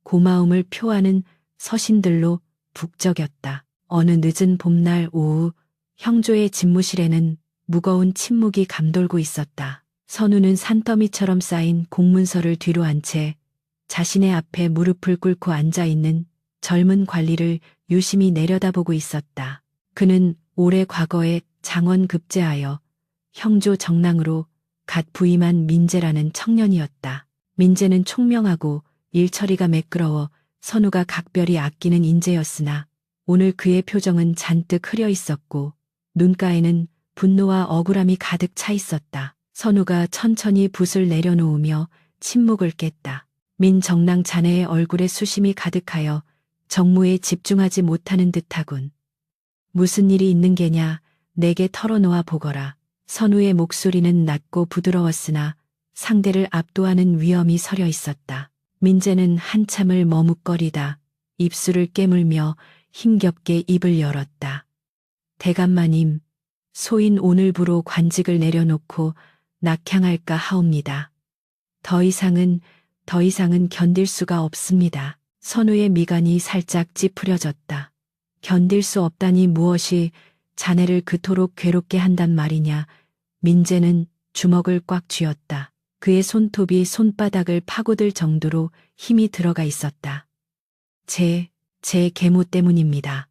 고마움을 표하는 서신들로 북적였다. 어느 늦은 봄날 오후 형조의 집무실에는 무거운 침묵이 감돌고 있었다. 선우는 산더미처럼 쌓인 공문서를 뒤로 한 채 자신의 앞에 무릎을 꿇고 앉아있는 젊은 관리를 유심히 내려다보고 있었다. 그는 오래 과거에 장원 급제하여 형조 정랑으로 갓 부임한 민재라는 청년이었다. 민재는 총명하고 일처리가 매끄러워 선우가 각별히 아끼는 인재였으나 오늘 그의 표정은 잔뜩 흐려 있었고 눈가에는 분노와 억울함이 가득 차 있었다. 선우가 천천히 붓을 내려놓으며 침묵을 깼다. 민정랑 자네의 얼굴에 수심이 가득하여 정무에 집중하지 못하는 듯하군. 무슨 일이 있는 게냐, 내게 털어놓아 보거라. 선우의 목소리는 낮고 부드러웠으나 상대를 압도하는 위엄이 서려 있었다. 민재는 한참을 머뭇거리다 입술을 깨물며 힘겹게 입을 열었다. 대감마님, 소인 오늘부로 관직을 내려놓고 낙향할까 하옵니다. 더 이상은 견딜 수가 없습니다. 선우의 미간이 살짝 찌푸려졌다. 견딜 수 없다니 무엇이 자네를 그토록 괴롭게 한단 말이냐. 민재는 주먹을 꽉 쥐었다. 그의 손톱이 손바닥을 파고들 정도로 힘이 들어가 있었다. 제 계모 때문입니다.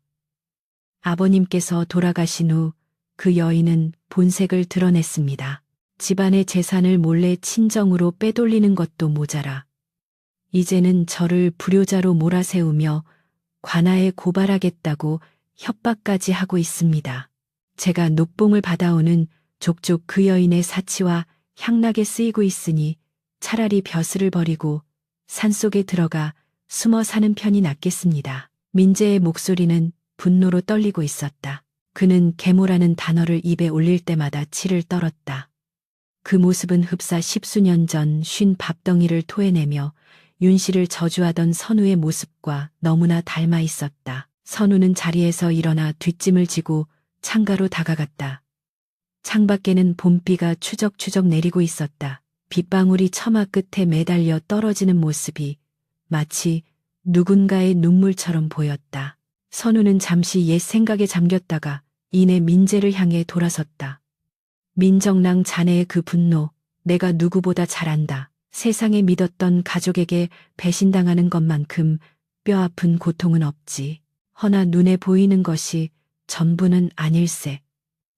아버님께서 돌아가신 후 그 여인은 본색을 드러냈습니다. 집안의 재산을 몰래 친정으로 빼돌리는 것도 모자라 이제는 저를 불효자로 몰아세우며 관아에 고발하겠다고 협박까지 하고 있습니다. 제가 녹봉을 받아오는 족족 그 여인의 사치와 향락에 쓰이고 있으니 차라리 벼슬을 버리고 산속에 들어가 숨어 사는 편이 낫겠습니다. 민재의 목소리는 분노로 떨리고 있었다. 그는 계모라는 단어를 입에 올릴 때마다 치를 떨었다. 그 모습은 흡사 10수년 전 쉰 밥덩이를 토해내며 윤 씨를 저주하던 선우의 모습과 너무나 닮아 있었다. 선우는 자리에서 일어나 뒷짐을 지고 창가로 다가갔다. 창밖에는 봄비가 추적추적 내리고 있었다. 빗방울이 처마 끝에 매달려 떨어지는 모습이 마치 누군가의 눈물처럼 보였다. 선우는 잠시 옛 생각에 잠겼다가 이내 민재를 향해 돌아섰다. 민정랑 자네의 그 분노, 내가 누구보다 잘 안다. 세상에 믿었던 가족에게 배신당하는 것만큼 뼈아픈 고통은 없지. 허나 눈에 보이는 것이 전부는 아닐세.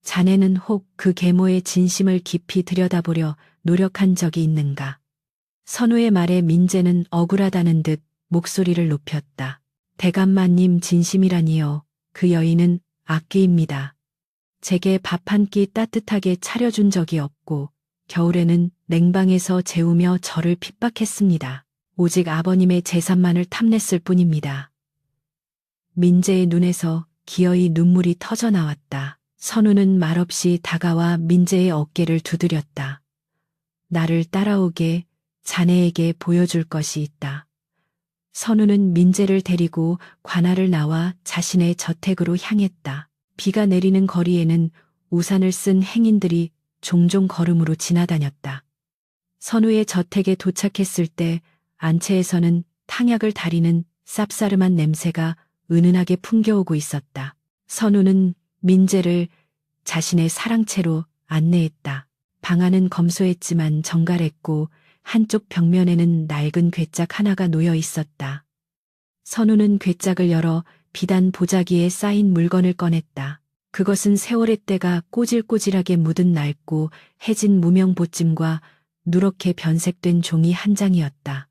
자네는 혹 그 계모의 진심을 깊이 들여다보려 노력한 적이 있는가? 선우의 말에 민재는 억울하다는 듯 목소리를 높였다. 대감마님 진심이라니요. 그 여인은 악귀입니다. 제게 밥 한 끼 따뜻하게 차려준 적이 없고 겨울에는 냉방에서 재우며 저를 핍박했습니다. 오직 아버님의 재산만을 탐냈을 뿐입니다. 민재의 눈에서 기어이 눈물이 터져 나왔다. 선우는 말없이 다가와 민재의 어깨를 두드렸다. 나를 따라오게, 자네에게 보여줄 것이 있다. 선우는 민재를 데리고 관아를 나와 자신의 저택으로 향했다. 비가 내리는 거리에는 우산을 쓴 행인들이 종종 걸음으로 지나다녔다. 선우의 저택에 도착했을 때 안채에서는 탕약을 다리는 쌉싸름한 냄새가 은은하게 풍겨오고 있었다. 선우는 민재를 자신의 사랑채로 안내했다. 방 안은 검소했지만 정갈했고 한쪽 벽면에는 낡은 괴짝 하나가 놓여 있었다. 선우는 괴짝을 열어 비단 보자기에 쌓인 물건을 꺼냈다. 그것은 세월의 때가 꼬질꼬질하게 묻은 낡고 해진 무명 보찜과 누렇게 변색된 종이 한 장이었다.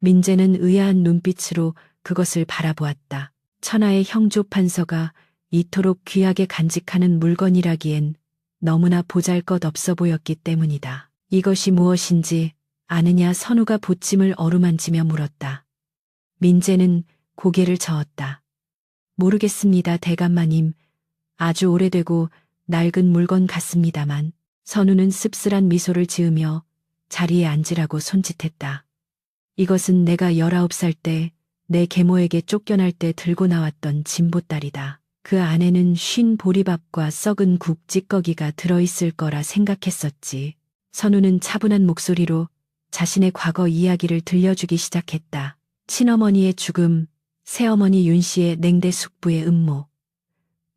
민재는 의아한 눈빛으로 그것을 바라보았다. 천하의 형조 판서가 이토록 귀하게 간직하는 물건이라기엔 너무나 보잘것없어 보였기 때문이다. 이것이 무엇인지 아느냐? 선우가 보찜을 어루만지며 물었다. 민재는 고개를 저었다. 모르겠습니다, 대감마님. 아주 오래되고 낡은 물건 같습니다만. 선우는 씁쓸한 미소를 지으며 자리에 앉으라고 손짓했다. 이것은 내가 19살 때 내 계모에게 쫓겨날 때 들고 나왔던 진보딸이다. 그 안에는 쉰 보리밥과 썩은 국 찌꺼기가 들어있을 거라 생각했었지. 선우는 차분한 목소리로 자신의 과거 이야기를 들려주기 시작했다. 친어머니의 죽음, 새어머니 윤 씨의 냉대 숙부의 음모,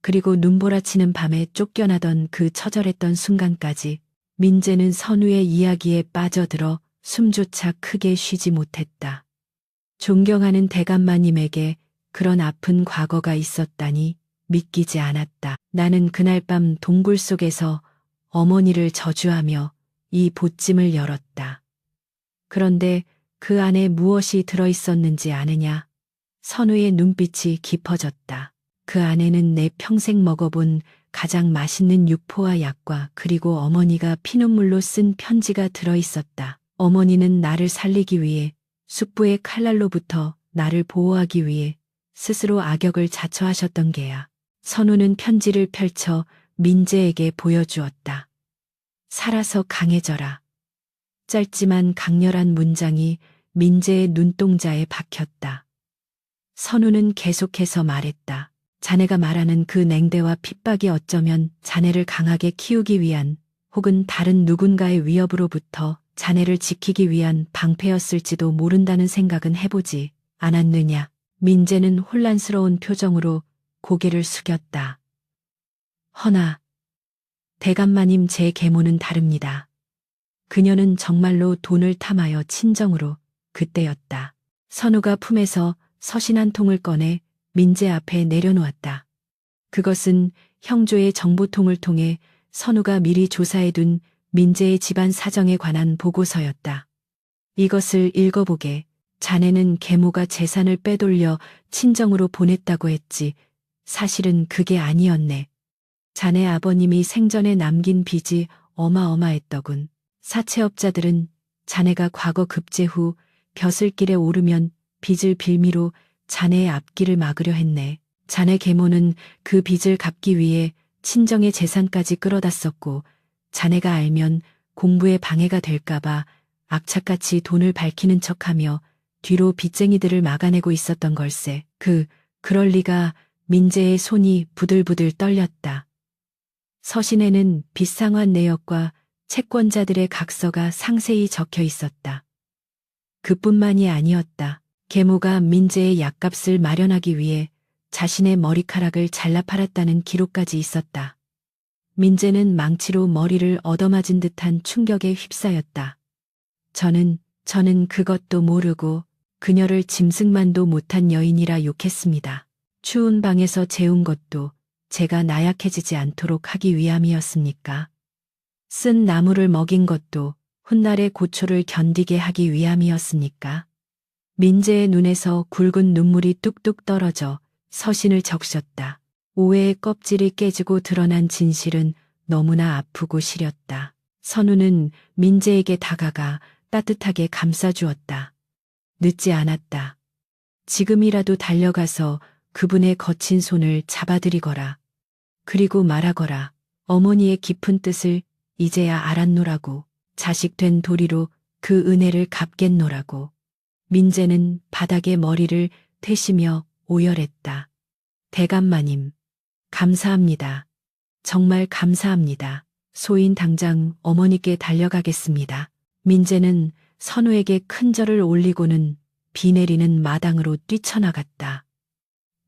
그리고 눈보라치는 밤에 쫓겨나던 그 처절했던 순간까지. 민재는 선우의 이야기에 빠져들어 숨조차 크게 쉬지 못했다. 존경하는 대감마님에게 그런 아픈 과거가 있었다니 믿기지 않았다. 나는 그날 밤 동굴 속에서 어머니를 저주하며 이 보찜을 열었다. 그런데 그 안에 무엇이 들어있었는지 아느냐? 선우의 눈빛이 깊어졌다. 그 안에는 내 평생 먹어본 가장 맛있는 육포와 약과 그리고 어머니가 피눈물로 쓴 편지가 들어있었다. 어머니는 나를 살리기 위해 숙부의 칼날로부터 나를 보호하기 위해 스스로 악역을 자처하셨던 게야. 선우는 편지를 펼쳐 민재에게 보여주었다. 살아서 강해져라. 짧지만 강렬한 문장이 민재의 눈동자에 박혔다. 선우는 계속해서 말했다. 자네가 말하는 그 냉대와 핍박이 어쩌면 자네를 강하게 키우기 위한 혹은 다른 누군가의 위협으로부터 자네를 지키기 위한 방패였을지도 모른다는 생각은 해보지 않았느냐. 민재는 혼란스러운 표정으로 고개를 숙였다. 허나 대감마님, 제 계모는 다릅니다. 그녀는 정말로 돈을 탐하여 친정으로. 그때였다. 선우가 품에서 서신 한 통을 꺼내 민재 앞에 내려놓았다. 그것은 형조의 정보통을 통해 선우가 미리 조사해둔 민재의 집안 사정에 관한 보고서였다. 이것을 읽어보게. 자네는 계모가 재산을 빼돌려 친정으로 보냈다고 했지. 사실은 그게 아니었네. 자네 아버님이 생전에 남긴 빚이 어마어마했더군. 사채업자들은 자네가 과거 급제 후 벼슬길에 오르면 빚을 빌미로 자네의 앞길을 막으려 했네. 자네 계모는 그 빚을 갚기 위해 친정의 재산까지 끌어다 썼고 자네가 알면 공부에 방해가 될까봐 악착같이 돈을 밝히는 척하며 뒤로 빚쟁이들을 막아내고 있었던 걸세. 그럴 리가. 민재의 손이 부들부들 떨렸다. 서신에는 빚상환 내역과 채권자들의 각서가 상세히 적혀 있었다. 그뿐만이 아니었다. 계모가 민재의 약값을 마련하기 위해 자신의 머리카락을 잘라 팔았다는 기록까지 있었다. 민재는 망치로 머리를 얻어맞은 듯한 충격에 휩싸였다. 저는 그것도 모르고 그녀를 짐승만도 못한 여인이라 욕했습니다. 추운 방에서 재운 것도 제가 나약해지지 않도록 하기 위함이었습니까? 쓴 나무를 먹인 것도 훗날의 고초를 견디게 하기 위함이었습니까? 민재의 눈에서 굵은 눈물이 뚝뚝 떨어져 서신을 적셨다. 오해의 껍질이 깨지고 드러난 진실은 너무나 아프고 시렸다. 선우는 민재에게 다가가 따뜻하게 감싸주었다. 늦지 않았다. 지금이라도 달려가서 그분의 거친 손을 잡아들이거라. 그리고 말하거라. 어머니의 깊은 뜻을 이제야 알았노라고. 자식된 도리로 그 은혜를 갚겠노라고. 민재는 바닥에 머리를 대시며 오열했다. 대감마님, 감사합니다. 정말 감사합니다. 소인 당장 어머니께 달려가겠습니다. 민재는 선우에게 큰 절을 올리고는 비 내리는 마당으로 뛰쳐나갔다.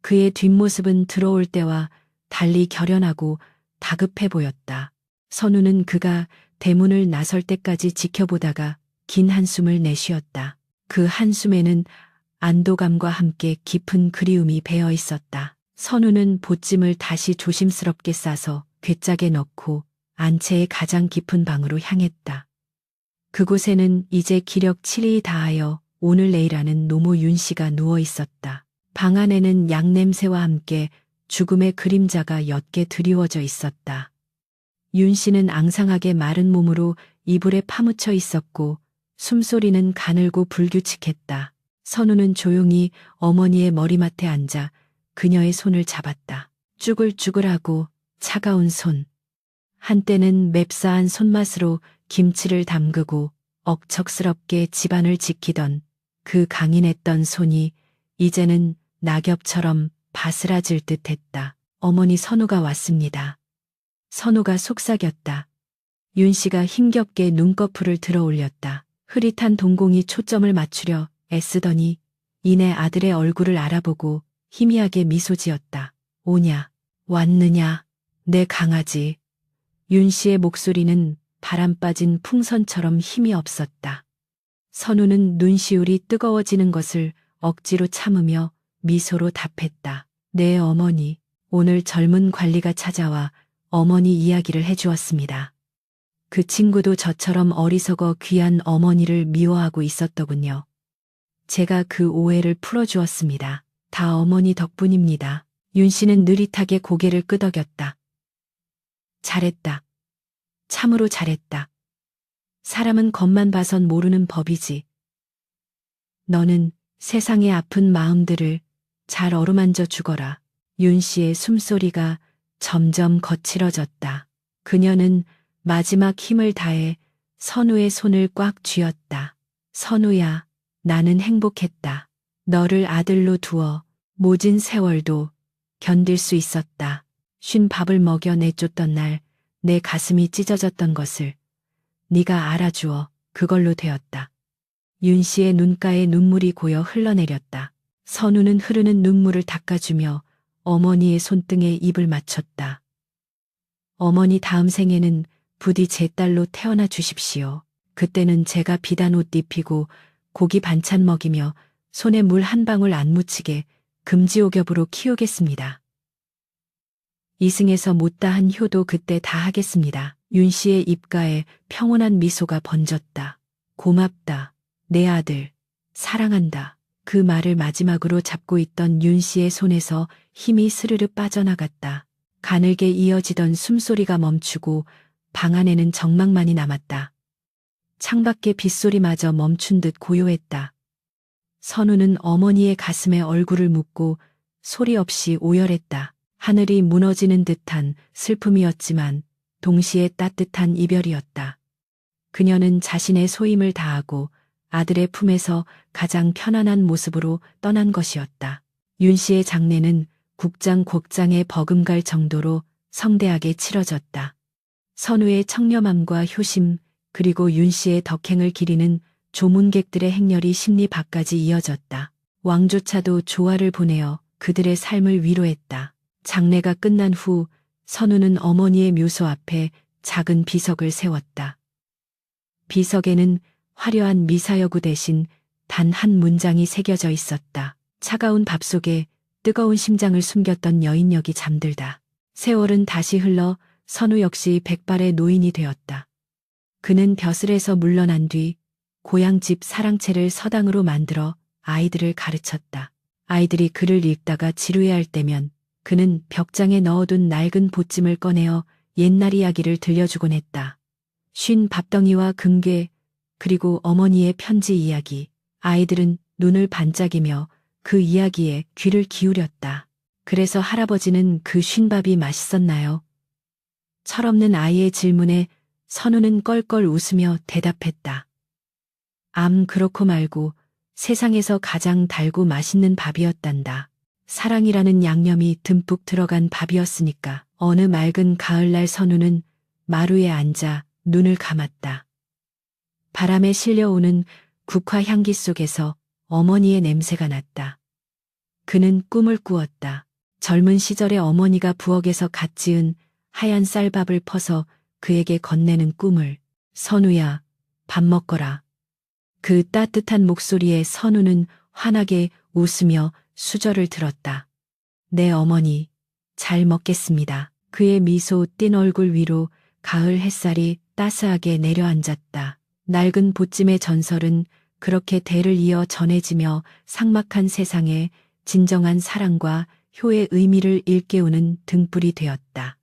그의 뒷모습은 들어올 때와 달리 결연하고 다급해 보였다. 선우는 그가 대문을 나설 때까지 지켜보다가 긴 한숨을 내쉬었다. 그 한숨에는 안도감과 함께 깊은 그리움이 배어 있었다. 선우는 보찜을 다시 조심스럽게 싸서 괴짝에 넣고 안채의 가장 깊은 방으로 향했다. 그곳에는 이제 기력 7이 다하여 오늘 내일하는 노모 윤 씨가 누워 있었다. 방 안에는 양냄새와 함께 죽음의 그림자가 옅게 드리워져 있었다. 윤 씨는 앙상하게 마른 몸으로 이불에 파묻혀 있었고 숨소리는 가늘고 불규칙했다. 선우는 조용히 어머니의 머리맡에 앉아 그녀의 손을 잡았다. 쭈글쭈글하고 차가운 손. 한때는 맵싸한 손맛으로 김치를 담그고 억척스럽게 집안을 지키던 그 강인했던 손이 이제는 낙엽처럼 바스라질 듯했다. 어머니, 선우가 왔습니다. 선우가 속삭였다. 윤 씨가 힘겹게 눈꺼풀을 들어 올렸다. 흐릿한 동공이 초점을 맞추려 애쓰더니 이내 아들의 얼굴을 알아보고 희미하게 미소 지었다. 오냐, 왔느냐, 내 강아지. 윤 씨의 목소리는 바람 빠진 풍선처럼 힘이 없었다. 선우는 눈시울이 뜨거워지는 것을 억지로 참으며 미소로 답했다. 네, 어머니. 오늘 젊은 관리가 찾아와 어머니 이야기를 해주었습니다. 그 친구도 저처럼 어리석어 귀한 어머니를 미워하고 있었더군요. 제가 그 오해를 풀어주었습니다. 다 어머니 덕분입니다. 윤 씨는 느릿하게 고개를 끄덕였다. 잘했다. 참으로 잘했다. 사람은 겉만 봐선 모르는 법이지. 너는 세상의 아픈 마음들을 잘 어루만져 주거라. 윤 씨의 숨소리가 점점 거칠어졌다. 그녀는 마지막 힘을 다해 선우의 손을 꽉 쥐었다. 선우야, 나는 행복했다. 너를 아들로 두어 모진 세월도 견딜 수 있었다. 쉰 밥을 먹여 내쫓던 날 내 가슴이 찢어졌던 것을 네가 알아주어 그걸로 되었다. 윤 씨의 눈가에 눈물이 고여 흘러내렸다. 선우는 흐르는 눈물을 닦아주며 어머니의 손등에 입을 맞췄다. 어머니, 다음 생에는 부디 제 딸로 태어나 주십시오. 그때는 제가 비단 옷 입히고 고기 반찬 먹이며 손에 물 한 방울 안 묻히게 금지옥엽으로 키우겠습니다. 이승에서 못다 한 효도 그때 다 하겠습니다. 윤 씨의 입가에 평온한 미소가 번졌다. 고맙다. 내 아들. 사랑한다. 그 말을 마지막으로 잡고 있던 윤 씨의 손에서 힘이 스르르 빠져나갔다. 가늘게 이어지던 숨소리가 멈추고 방 안에는 정막만이 남았다. 창밖의 빗소리마저 멈춘 듯 고요했다. 선우는 어머니의 가슴에 얼굴을 묻고 소리 없이 오열했다. 하늘이 무너지는 듯한 슬픔이었지만 동시에 따뜻한 이별이었다. 그녀는 자신의 소임을 다하고 아들의 품에서 가장 편안한 모습으로 떠난 것이었다. 윤 씨의 장례는 국장 곡장에 버금갈 정도로 성대하게 치러졌다. 선우의 청렴함과 효심 그리고 윤 씨의 덕행을 기리는 조문객들의 행렬이 심리 밖까지 이어졌다. 왕조차도 조화를 보내어 그들의 삶을 위로했다. 장례가 끝난 후 선우는 어머니의 묘소 앞에 작은 비석을 세웠다. 비석에는 화려한 미사여구 대신 단 한 문장이 새겨져 있었다. 차가운 밥 속에 뜨거운 심장을 숨겼던 여인력이 잠들다. 세월은 다시 흘러 선우 역시 백발의 노인이 되었다. 그는 벼슬에서 물러난 뒤 고향집 사랑채를 서당으로 만들어 아이들을 가르쳤다. 아이들이 글을 읽다가 지루해할 때면 그는 벽장에 넣어둔 낡은 보찜을 꺼내어 옛날 이야기를 들려주곤 했다. 쉰 밥덩이와 금괴 그리고 어머니의 편지 이야기. 아이들은 눈을 반짝이며 그 이야기에 귀를 기울였다. 그래서 할아버지는 그 쉰밥이 맛있었나요? 철없는 아이의 질문에 선우는 껄껄 웃으며 대답했다. 그렇고 말고 세상에서 가장 달고 맛있는 밥이었단다. 사랑이라는 양념이 듬뿍 들어간 밥이었으니까. 어느 맑은 가을날 선우는 마루에 앉아 눈을 감았다. 바람에 실려오는 국화 향기 속에서 어머니의 냄새가 났다. 그는 꿈을 꾸었다. 젊은 시절에 어머니가 부엌에서 갓 지은 하얀 쌀밥을 퍼서 그에게 건네는 꿈을. 선우야, 밥 먹거라. 그 따뜻한 목소리에 선우는 환하게 웃으며 수저를 들었다. 네 어머니, 잘 먹겠습니다. 그의 미소 띤 얼굴 위로 가을 햇살이 따스하게 내려앉았다. 낡은 보찜의 전설은 그렇게 대를 이어 전해지며 삭막한 세상에 진정한 사랑과 효의 의미를 일깨우는 등불이 되었다.